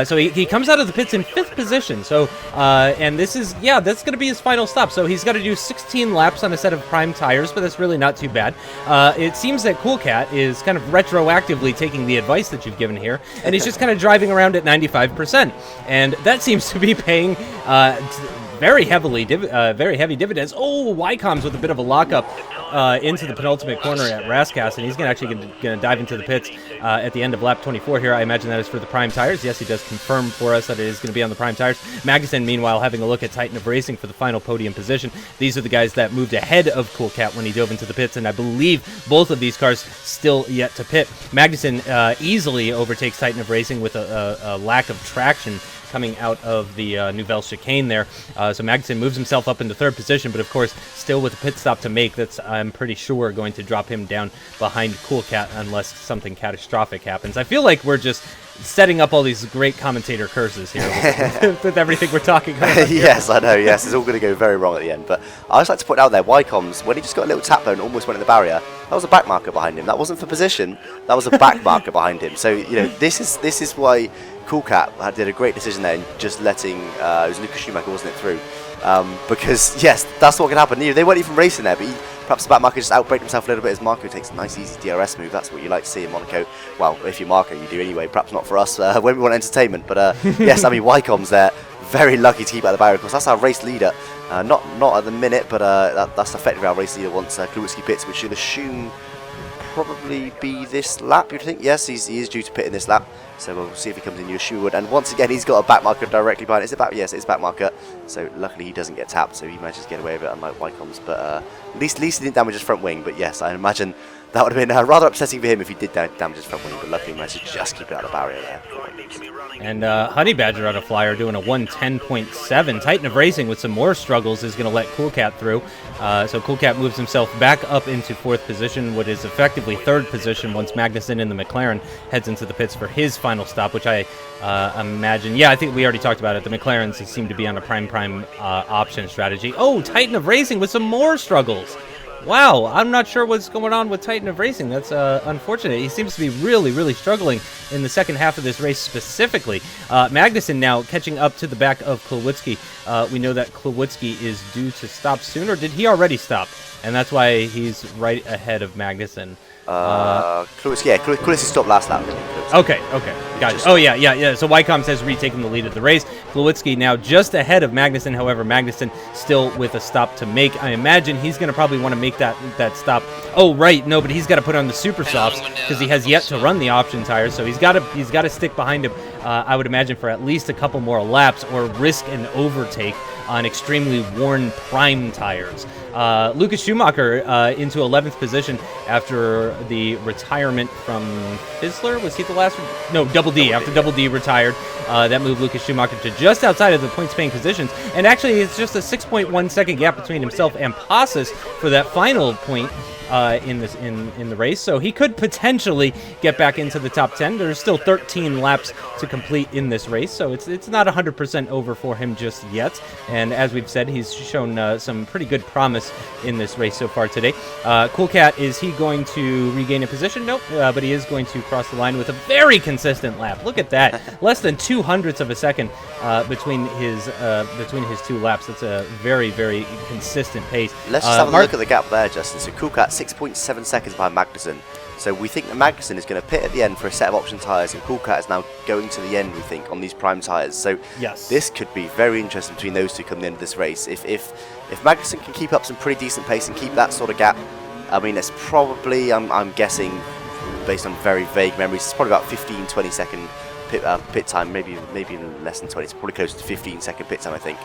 So he comes out of the pits in 5th position. So, and this is, that's going to be his final stop. So he's got to do 16 laps on a set of prime tires, but that's really not too bad. It seems that Coolcat is kind of retroactively taking the advice that you've given here, and he's just kind of driving around at 95%. And that seems to be paying very heavy dividends. Oh, Ycoms with a bit of a lockup into the penultimate corner at Rascass, and he's actually going to dive into the pits at the end of lap 24 here. I imagine that is for the Prime tires. Yes, he does confirm for us that it is going to be on the Prime tires. Magnussen, meanwhile, having a look at Titan of Racing for the final podium position. These are the guys that moved ahead of Cool Cat when he dove into the pits, and I believe both of these cars still yet to pit. Magnussen easily overtakes Titan of Racing with a lack of traction coming out of the Nouvelle chicane there. So Magnussen moves himself up into third position, but of course, still with a pit stop to make, that's, I'm pretty sure, going to drop him down behind Cool Cat unless something catastrophic happens. I feel like we're just setting up all these great commentator curses here with everything we're talking about. Yes, I know, yes. It's all going to go very wrong at the end. But I just like to point out there, Ycoms, when he just got a little tap there and almost went in the barrier, that was a back marker behind him. That wasn't for position, that was a back marker behind him. So, you know, this is why Cool Cat did a great decision there in just letting, it was Lucas Schumacher, wasn't it, through? Because, yes, that's what can happen. They weren't even racing there, but perhaps the back marker just outbraked himself a little bit as Marco takes a nice, easy DRS move. That's what you like to see in Monaco. Well, if you're Marco, you do anyway. Perhaps not for us when we want entertainment. But, yes, I mean, Ycoms there, very lucky to keep out of the barrier. Of course, that's our race leader. Not at the minute, but that's effectively our race leader once Klawutzke pits, which should assume probably be this lap, you'd think. Yes, he is due to pit in this lap, so we'll see if he comes in. You assume he would. And once again, he's got a back marker directly behind. Yes, it's back marker. So luckily he doesn't get tapped, so he manages to get away with it, unlike Ycoms. But at least he didn't damage his front wing. But yes, I imagine that would have been rather upsetting for him if he did damage his front wing. But luckily he managed to just keep it out of the barrier there. And Honey Badger on a flyer doing a 110.7. Titan of Racing with some more struggles is going to let Cool Cat through. So Cool Cat moves himself back up into fourth position, what is effectively third position once Magnussen in the McLaren heads into the pits for his final stop, which I imagine, yeah, I think we already talked about it. The McLarens seem to be on a prime option strategy. Oh, Titan of Racing with some more struggles. Wow, I'm not sure what's going on with Titan of Racing. That's unfortunate. He seems to be really, really struggling in the second half of this race specifically. Magnussen now catching up to the back of Klawutzke. We know that Klawutzke is due to stop soon, or did he already stop? And that's why he's right ahead of Magnussen. Klawutzke stopped last lap. Okay, got it. Oh, yeah. So Ycoms has retaken the lead of the race. Klawutzke now just ahead of Magnussen. However, Magnussen still with a stop to make. I imagine he's going to probably want to make that stop. Oh, right. No, but he's got to put on the super softs because he has yet to run the option tires. So he's got to stick behind him. I would imagine for at least a couple more laps, or risk an overtake on extremely worn prime tires. Lucas Schumacher into 11th position after the retirement from Fizzler. Was he the last one? No, Double D. After Double D retired, that moved Lucas Schumacher to just outside of the points paying positions. And actually, it's just a 6.1 second gap between himself and Passes for that final point in the race. So he could potentially get back into the top 10. There's still 13 laps to complete in this race, so it's not 100% over for him just yet. And as we've said, he's shown some pretty good promise in this race so far today. Cool Cat, is he going to regain a position? Nope, but he is going to cross the line with a very consistent lap. Look at that, less than 0.02 of a second between his two laps. That's a very, very consistent pace. Let's just have a look at the gap there, Justin. So Cool Cat 6.7 seconds behind Magnussen. So we think that Magnussen is going to pit at the end for a set of option tyres, and Cool Cat is now going to the end, we think, on these prime tyres. So yes, this could be very interesting between those two come the end of this race. If Magnussen can keep up some pretty decent pace and keep that sort of gap, I mean, it's probably, I'm guessing, based on very vague memories, it's probably about 15-20 second pit time, maybe less than 20. It's probably close to 15-second pit time, I think,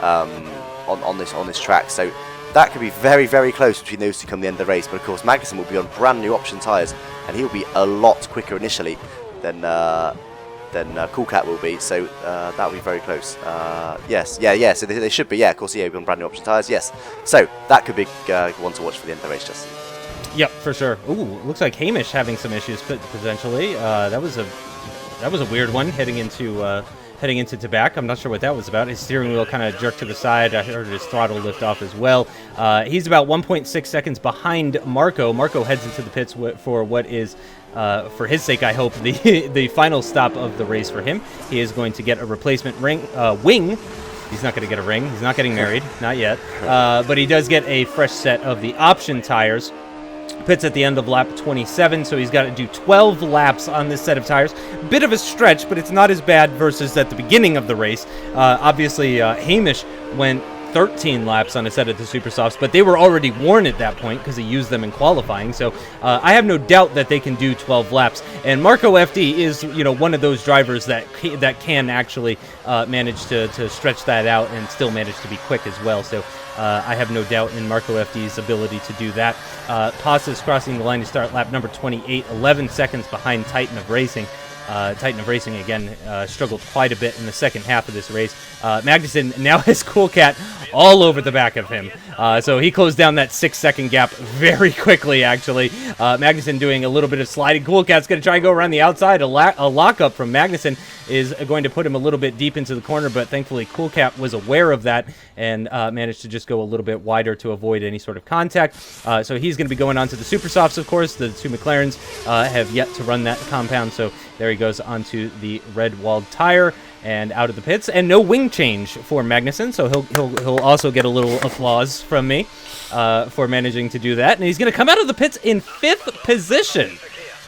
on this track. So that could be very, very close between those two come the end of the race. But of course, Magnussen will be on brand new option tyres, and he'll be a lot quicker initially than Cool Cat will be. So that'll be very close. Yes. So they should be. Yeah, of course, he'll be on brand new option tyres. Yes. So that could be one to watch for the end of the race, Justin. Yep, for sure. Ooh, looks like Hamish having some issues potentially. That was a weird one heading into Tabac. I'm not sure what that was about. His steering wheel kind of jerked to the side. I heard his throttle lift off as well. He's about 1.6 seconds behind Marco. Marco heads into the pits for what is, for his sake, I hope, the final stop of the race for him. He is going to get a replacement wing. He's not going to get a ring. He's not getting married, not yet. But he does get a fresh set of the option tires. Pits at the end of lap 27, so he's got to do 12 laps on this set of tires. Bit of a stretch, but it's not as bad versus at the beginning of the race. Obviously, Hamish went 13 laps on a set of the Super Softs, but they were already worn at that point because he used them in qualifying. So I have no doubt that they can do 12 laps. And Marco FD is, one of those drivers that can actually manage to stretch that out and still manage to be quick as well. So I have no doubt in Marco FD's ability to do that. Passes crossing the line to start lap number 28, 11 seconds behind Titan of Racing. Titan of Racing, again, struggled quite a bit in the second half of this race. Magnussen now has Cool Cat all over the back of him. So he closed down that 6-second gap very quickly, actually. Magnussen doing a little bit of sliding. Cool Cat's going to try and go around the outside. A lockup from Magnussen is going to put him a little bit deep into the corner, but thankfully Cool Cat was aware of that and managed to just go a little bit wider to avoid any sort of contact. So he's going to be going on to the Super Softs, of course. The two McLarens have yet to run that compound, so there he goes onto the red walled tire and out of the pits, and no wing change for Magnussen, so he'll also get a little applause from me for managing to do that. And he's going to come out of the pits in 5th position.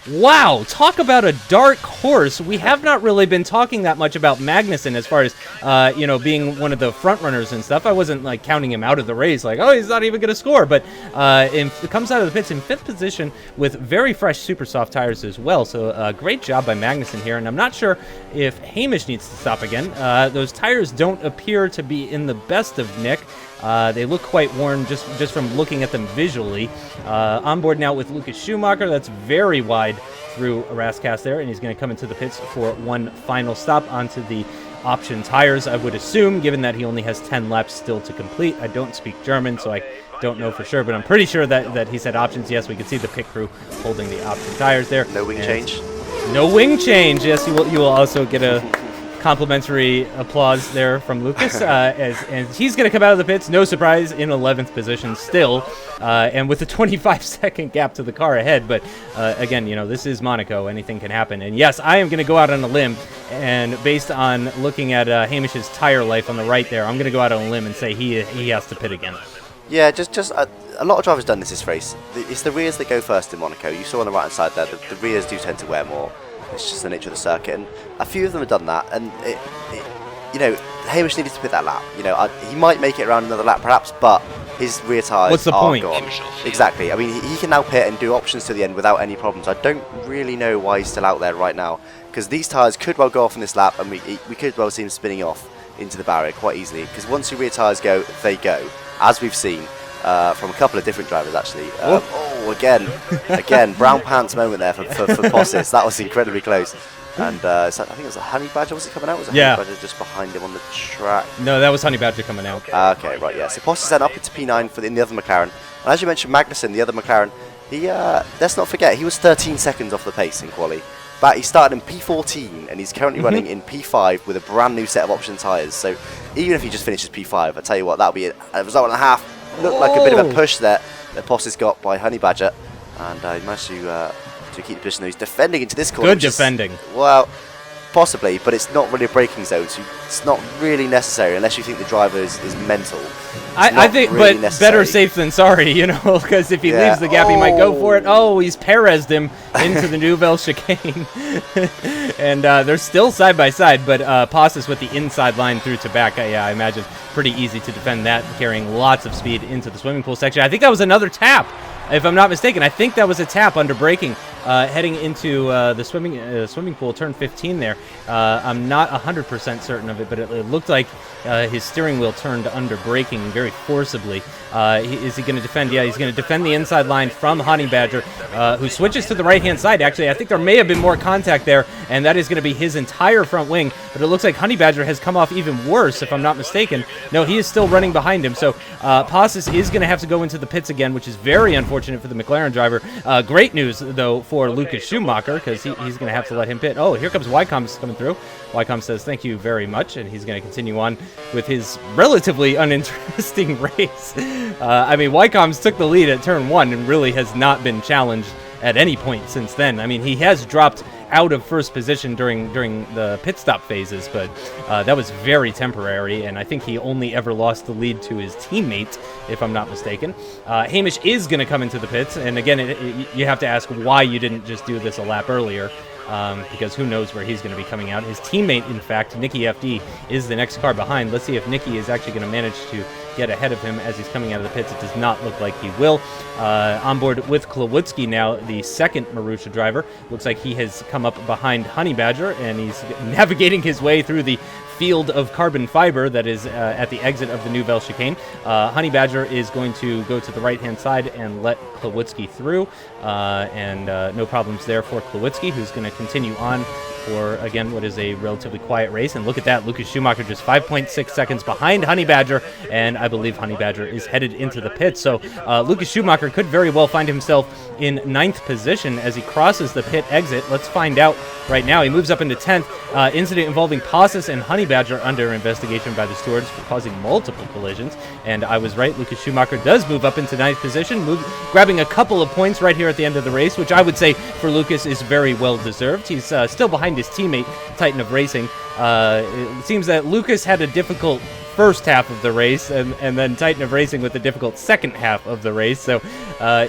Wow, talk about a dark horse. We have not really been talking that much about Magnussen as far as, being one of the front runners and stuff. I wasn't like counting him out of the race, like, oh, he's not even going to score. But it comes out of the pits in 5th position with very fresh super soft tires as well. So great job by Magnussen here. And I'm not sure if Hamish needs to stop again. Those tires don't appear to be in the best of nick. They look quite worn just from looking at them visually. On board now with Lucas Schumacher. That's very wide through Rascast there, and he's going to come into the pits for one final stop onto the option tires, I would assume, given that he only has 10 laps still to complete. I don't speak German, so I don't know for sure, but I'm pretty sure that he said options. Yes, we can see the pit crew holding the option tires there. No wing change. No wing change. Yes, you will also get a complimentary applause there from Lucas, and he's going to come out of the pits, no surprise, in 11th position still, and with a 25-second gap to the car ahead. But again, this is Monaco. Anything can happen. And yes, I am going to go out on a limb, and based on looking at Hamish's tire life on the right there, I'm going to go out on a limb and say he has to pit again. Yeah, just a lot of drivers done this race. It's the rears that go first in Monaco. You saw on the right-hand side there, the rears do tend to wear more. It's just the nature of the circuit, and a few of them have done that. And Hamish needed to pit that lap. He might make it around another lap, perhaps, but his rear tyres are gone. Exactly. I mean, he can now pit and do options to the end without any problems. I don't really know why he's still out there right now, because these tyres could well go off in this lap, and we could well see him spinning off into the barrier quite easily. Because once your rear tyres go, they go, as we've seen from a couple of different drivers actually. Again, brown pants moment there for Possis. That was incredibly close. And I think it was a Honey Badger. Was it coming out? Was a Honey Badger just behind him on the track? No, that was Honey Badger coming out. Okay, right, yeah. So Possis then up into P9 in the other McLaren. And as you mentioned, Magnussen, the other McLaren, let's not forget, he was 13 seconds off the pace in Qualy. But he started in P14 and he's currently running in P5 with a brand new set of option tyres. So even if he just finishes P5, I tell you what, that'll be a result and a half. Looked like a bit of a push there that Possis got by Honey Badger, and he managed to keep the position. He's defending into this corner. Good defending. Well, possibly, but it's not really a braking zone, so it's not really necessary unless you think the driver is mental. I think, really but necessary. Better safe than sorry, because if he leaves the gap, he might go for it. Oh, he's Perez'd him into the Nouvelle chicane. And they're still side by side, but Possis with the inside line through Tabaka, I imagine pretty easy to defend that, carrying lots of speed into the swimming pool section. I think that was another tap, if I'm not mistaken. I think that was a tap under braking, heading into the swimming pool, turn 15 there. I'm not 100% certain of it, but it looked like his steering wheel turned under braking very forcibly. Is he going to defend? Yeah, he's going to defend the inside line from Honey Badger, who switches to the right-hand side. Actually, I think there may have been more contact there, and that is going to be his entire front wing. But it looks like Honey Badger has come off even worse, if I'm not mistaken. No, he is still running behind him. So Possis is going to have to go into the pits again, which is very unfortunate for the McLaren driver. Great news, though, for Lucas Schumacher, because he's going to have to let him pit. Oh, here comes Ycoms coming through. Ycoms says thank you very much, and he's going to continue on with his relatively uninteresting race. I mean, Ycoms took the lead at turn 1 and really has not been challenged at any point since then. I mean, he has dropped out of first position during the pit stop phases, but that was very temporary, and I think he only ever lost the lead to his teammate, if I'm not mistaken. Hamish is going to come into the pits, and again, you have to ask why you didn't just do this a lap earlier. because who knows where he's going to be coming out. His teammate, in fact, Nicky FD, is the next car behind. Let's see if Nicky is actually going to manage to get ahead of him as he's coming out of the pits. It does not look like he will. On board with Klawutzke now, the second Marussia driver. Looks like he has come up behind Honey Badger, and he's navigating his way through the field of carbon fiber that is at the exit of the Nouvelle Chicane. Honey Badger is going to go to the right-hand side and let Klawutzke through, and no problems there for Klawutzke, who's going to continue on for, again, what is a relatively quiet race. And look at that, Lucas Schumacher just 5.6 seconds behind Honey Badger, and I believe Honey Badger is headed into the pit. So Lucas Schumacher could very well find himself in 9th position as he crosses the pit exit. Let's find out right now. He moves up into 10th. Incident involving Passes and Honey Badger under investigation by the stewards for causing multiple collisions. And I was right, Lucas Schumacher does move up into 9th position, grabbing a couple of points right here at the end of the race, which I would say for Lucas is very well deserved. He's still behind his teammate, Titan of Racing. It seems that Lucas had a difficult first half of the race, and then Titan of Racing with the difficult second half of the race. So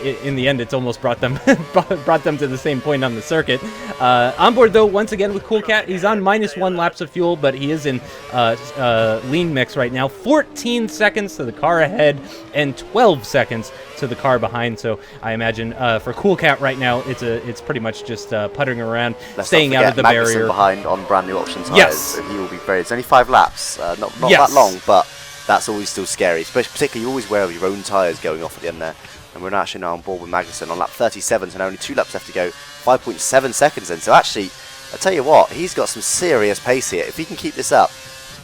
in the end, it's almost brought them to the same point on the circuit. On board, though, once again with Cool Cat, he's on -1 laps of fuel, but he is in lean mix right now. 14 seconds to the car ahead and 12 seconds to the car behind. So I imagine for Cool Cat right now, it's pretty much just puttering around, staying out of the barrier. Behind on brand new option tires. Yes. He will be very. It's only 5 laps, not Yes. that long, but that's always still scary. Especially, particularly, you're always aware of your own tires going off at the end there. And we're actually now on board with Magnussen on lap 37, so now only 2 laps left to go. 5.7 seconds in. So actually, I tell you what, he's got some serious pace here. If he can keep this up,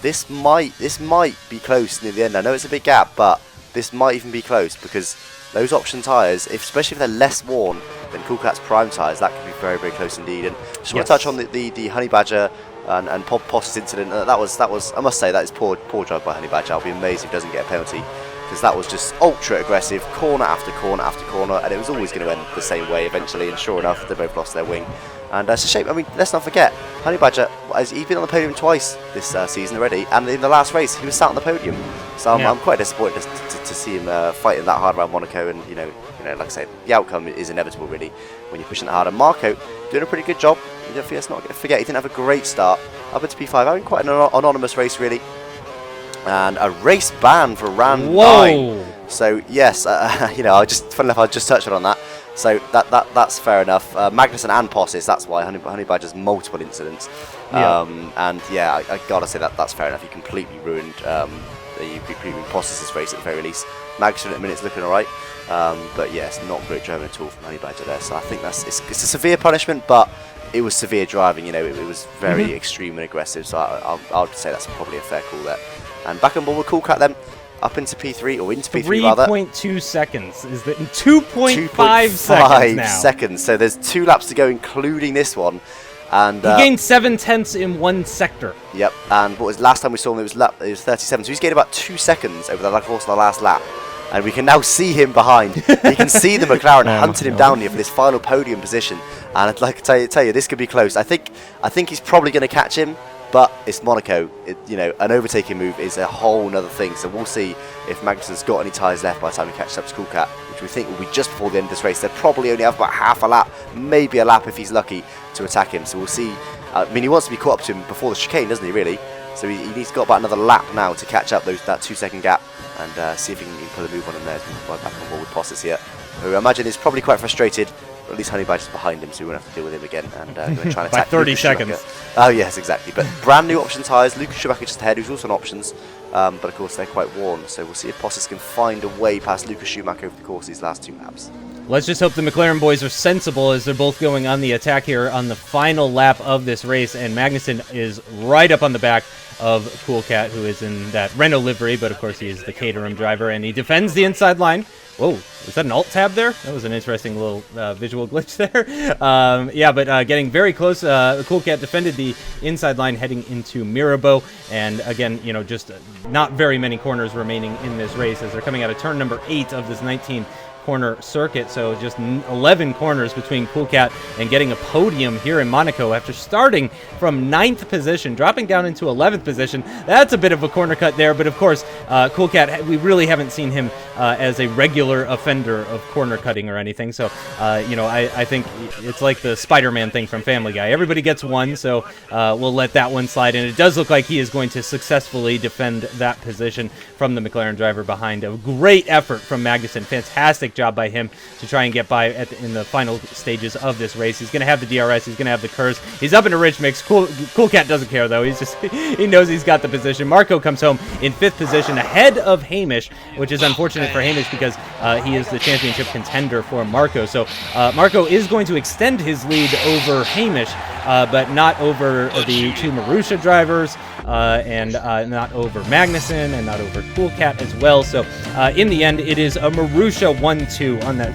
this might be close near the end. I know it's a big gap, but this might even be close because those option tyres, especially if they're less worn than Cool Cat's prime tyres, that can be very, very close indeed. And just want to touch on the Honey Badger and Postis incident. That was I must say that is poor drive by Honey Badger. I'll be amazed if he doesn't get a penalty, because that was just ultra aggressive, corner after corner after corner, and it was always going to end the same way eventually. And sure enough, they both lost their wing. And it's a shame. I mean, let's not forget, Honey Badger, he's been on the podium twice this season already, and in the last race, he was sat on the podium. So I'm quite disappointed to see him fighting that hard around Monaco. And you know, like I said, the outcome is inevitable really when you're pushing that hard. And Marco doing a pretty good job. Let's not forget, he didn't have a great start up into P5. Having quite an anonymous race really, and a race ban for round 9. So yes, I'll just touch on that. So that's fair enough. Magnussen and Postis, that's why Honey Badger's multiple incidents. And yeah, I gotta say that's fair enough. He completely ruined Postis' race at the very least. Magnussen at the minute's looking alright, but yeah, it's not great driving at all from Honey Badger there. So I think it's a severe punishment, but it was severe driving. It was very extreme and aggressive. So I would say that's probably a fair call there. And back on board with Cool Cat then. Up into P3, or into P3 rather. 3.2 seconds. Is that 2.5 seconds now? Seconds. So there's 2 laps to go, including this one. And he gained 7/10 in one sector. Yep. And what was last time we saw him? It was 37. So he's gained about 2 seconds over the course of the last lap. And we can now see him behind. You can see the McLaren hunting him down here for this final podium position. And I'd like to tell you, this could be close. I think he's probably going to catch him. But it's Monaco. An overtaking move is a whole nother thing. So we'll see if Magnussen's got any tyres left by the time he catches up to Cool Cat, which we think will be just before the end of this race. They'll probably only have about half a lap, maybe a lap if he's lucky, to attack him. So we'll see. I mean, he wants to be caught up to him before the chicane, doesn't he, really? So he's got about another lap now to catch up that 2-second gap and see if he can put a move on him there. Right back on board with Postis here, who I imagine is probably quite frustrated. At least Honey Badger's behind him, so we won't have to deal with him again. And going to try and attack by 30 Lucas seconds. Schumacher. Oh yes, exactly. But brand new option tyres. Lucas Schumacher just ahead, who's also on options. But of course they're quite worn, so we'll see if Postis can find a way past Lucas Schumacher over the course of these last 2 laps. Let's just hope the McLaren boys are sensible as they're both going on the attack here on the final lap of this race. And Magnussen is right up on the back of Cool Cat, who is in that Renault livery, but of course he is the Caterham driver, and he defends the inside line. Whoa, was that an alt tab there? That was an interesting little visual glitch there. Getting very close. Cool Cat defended the inside line heading into Mirabeau. And again, just not very many corners remaining in this race as they're coming out of turn number 8 of this 19 4-corner circuit, so just 11 corners between Cool Cat and getting a podium here in Monaco after starting from 9th position, dropping down into 11th position. That's a bit of a corner cut there, but of course, Cool Cat, we really haven't seen him as a regular offender of corner cutting or anything, so, I think it's like the Spider-Man thing from Family Guy. Everybody gets one, so we'll let that one slide, and it does look like he is going to successfully defend that position from the McLaren driver behind. A great effort from Magnussen. Fantastic job by him to try and get by in the final stages of this race. He's going to have the DRS. He's going to have the KERS. He's up into rich mix. Cool Cat doesn't care, though. He knows he's got the position. Marco comes home in 5th position ahead of Hamish, which is unfortunate for Hamish because he is the championship contender for Marco. So Marco is going to extend his lead over Hamish, but not over the 2 Marussia drivers, and not over Magnussen, and not over Cool Cat as well. So in the end, it is a Marussia 1-2 on that,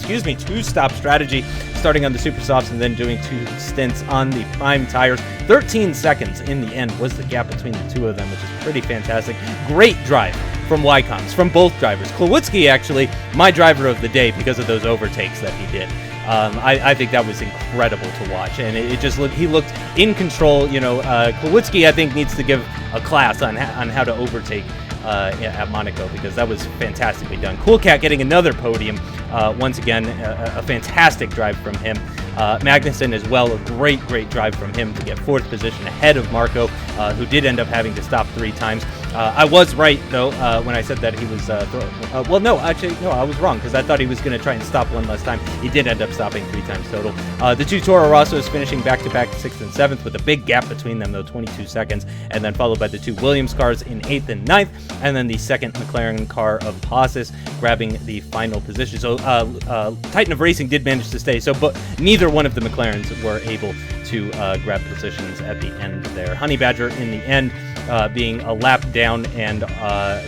2-stop strategy, starting on the super softs and then doing 2 stints on the prime tires. 13 seconds in the end was the gap between the 2 of them, which is pretty fantastic. Great drive from Ycoms, from both drivers. Klawutzke, actually, my driver of the day because of those overtakes that he did. I think that was incredible to watch, and it just he looked in control. Klawutzke, I think, needs to give a class on how to overtake at Monaco, because that was fantastically done. Cool Cat getting another podium. Once again, a fantastic drive from him. Magnussen as well, a great drive from him to get 4th position ahead of Marco, who did end up having to stop 3 times. I was right, though, when I said that he was... I was wrong, because I thought he was going to try and stop one last time. He did end up stopping 3 times total. The 2 Toro Rossos finishing back-to-back 6th and 7th, with a big gap between them, though, 22 seconds, and then followed by the 2 Williams cars in 8th and 9th, and then the 2nd McLaren car of Passes grabbing the final position. So Titan of Racing did manage to stay, but neither one of the McLarens were able to grab positions at the end there. Honey Badger in the end being a lap down and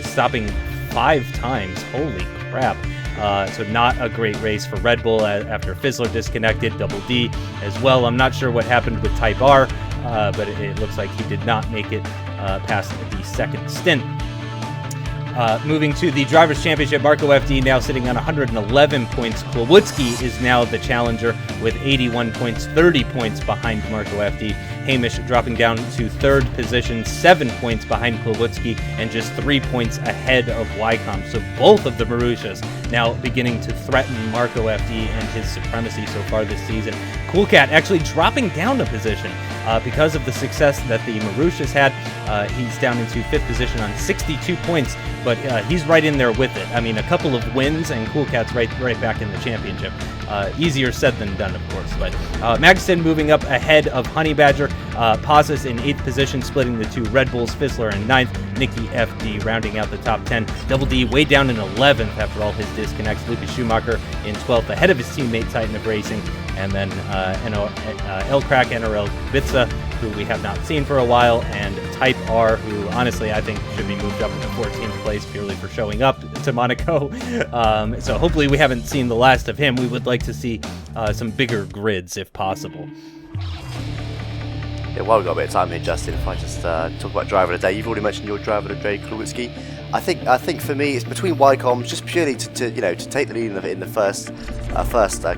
stopping 5 times. Holy crap. So not a great race for Red Bull after Fizzler disconnected, Double D as well. I'm not sure what happened with Type R, but it looks like he did not make it past the 2nd stint. Moving to the Drivers' Championship, Marco FD now sitting on 111 points. Klawutzke is now the challenger with 81 points, 30 points behind Marco FD. Hamish dropping down to 3rd position, 7 points behind Klawutzke, and just 3 points ahead of Ycoms. So both of the Marussias now beginning to threaten Marco FD and his supremacy so far this season. Cool Cat actually dropping down a position because of the success that the Marussias had. He's down into 5th position on 62 points, but he's right in there with it. I mean, a couple of wins and Cool Cat's right back in the championship. Easier said than done, of course. But Magnussen moving up ahead of Honey Badger. Passes in 8th position, splitting the 2 Red Bulls. Fizzler in 9th. Nicky FD rounding out the top 10. Double D way down in 11th after all his disconnects. Lucas Schumacher in 12th, ahead of his teammate Titan of Racing. And then L-Crack NRL Bitsa, who we have not seen for a while, and Type R, who honestly I think should be moved up into 14th place purely for showing up to Monaco. So hopefully we haven't seen the last of him. We would like to see some bigger grids if possible. Yeah, while we've got a bit of time here, Justin, if I just talk about driver of the day. You've already mentioned your driver of the day, Klawutzke. I think for me it's between Ycoms, just purely to take the lead in the first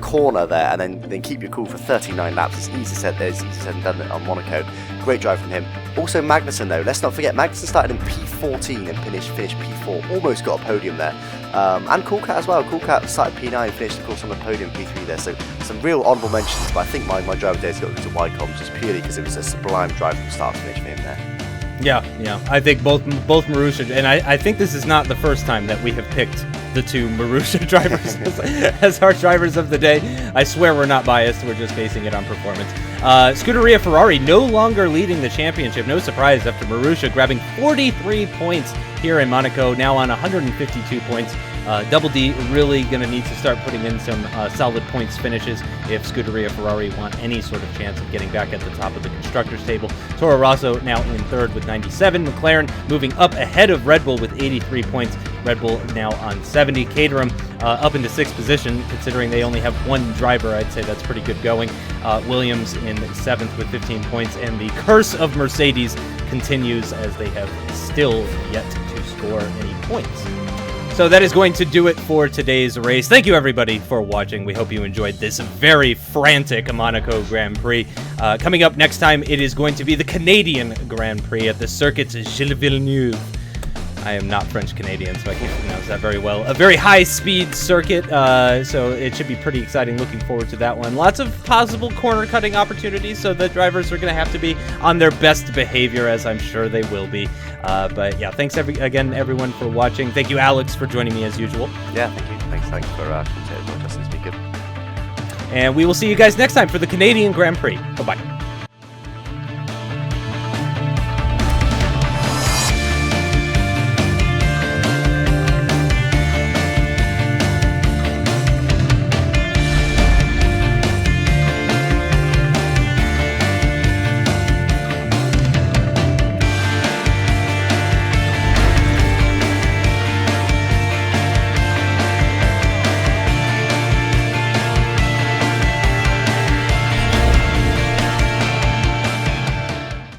corner there, and then keep your cool for 39 laps. It's easy said and done on Monaco. Great drive from him. Also Magnussen, though, let's not forget, Magnussen started in P14 and finished P4, almost got a podium there. And Cool Cat as well. Cool Cat started P9, finished of course on the podium P3 there. So some real honourable mentions, but I think my driver of the day has got to go to Ycoms, just purely because it was a sublime drive from start to finish for him there. Yeah, I think both Marussia, and I think this is not the first time that we have picked the 2 Marussia drivers as our drivers of the day. I swear we're not biased, we're just basing it on performance. Scuderia Ferrari no longer leading the championship, no surprise after Marussia grabbing 43 points here in Monaco, now on 152 points. Double D really going to need to start putting in some solid points finishes if Scuderia Ferrari want any sort of chance of getting back at the top of the constructors table. Toro Rosso now in 3rd with 97. McLaren moving up ahead of Red Bull with 83 points. Red Bull now on 70. Caterham up into 6th position, considering they only have 1 driver. I'd say that's pretty good going. Williams in 7th with 15 points, and the curse of Mercedes continues as they have still yet to score any points. So that is going to do it for today's race. Thank you, everybody, for watching. We hope you enjoyed this very frantic Monaco Grand Prix. Coming up next time, it is going to be the Canadian Grand Prix at the circuit's Gillon. I am not French-Canadian, so I can't pronounce that very well. A very high-speed circuit, so it should be pretty exciting. Looking forward to that one. Lots of possible corner-cutting opportunities, so the drivers are going to have to be on their best behavior, as I'm sure they will be. But yeah, thanks again, everyone, for watching. Thank you, Alex, for joining me as usual. Yeah, thank you. Thanks for commentating with us this weekend. And we will see you guys next time for the Canadian Grand Prix. Bye-bye.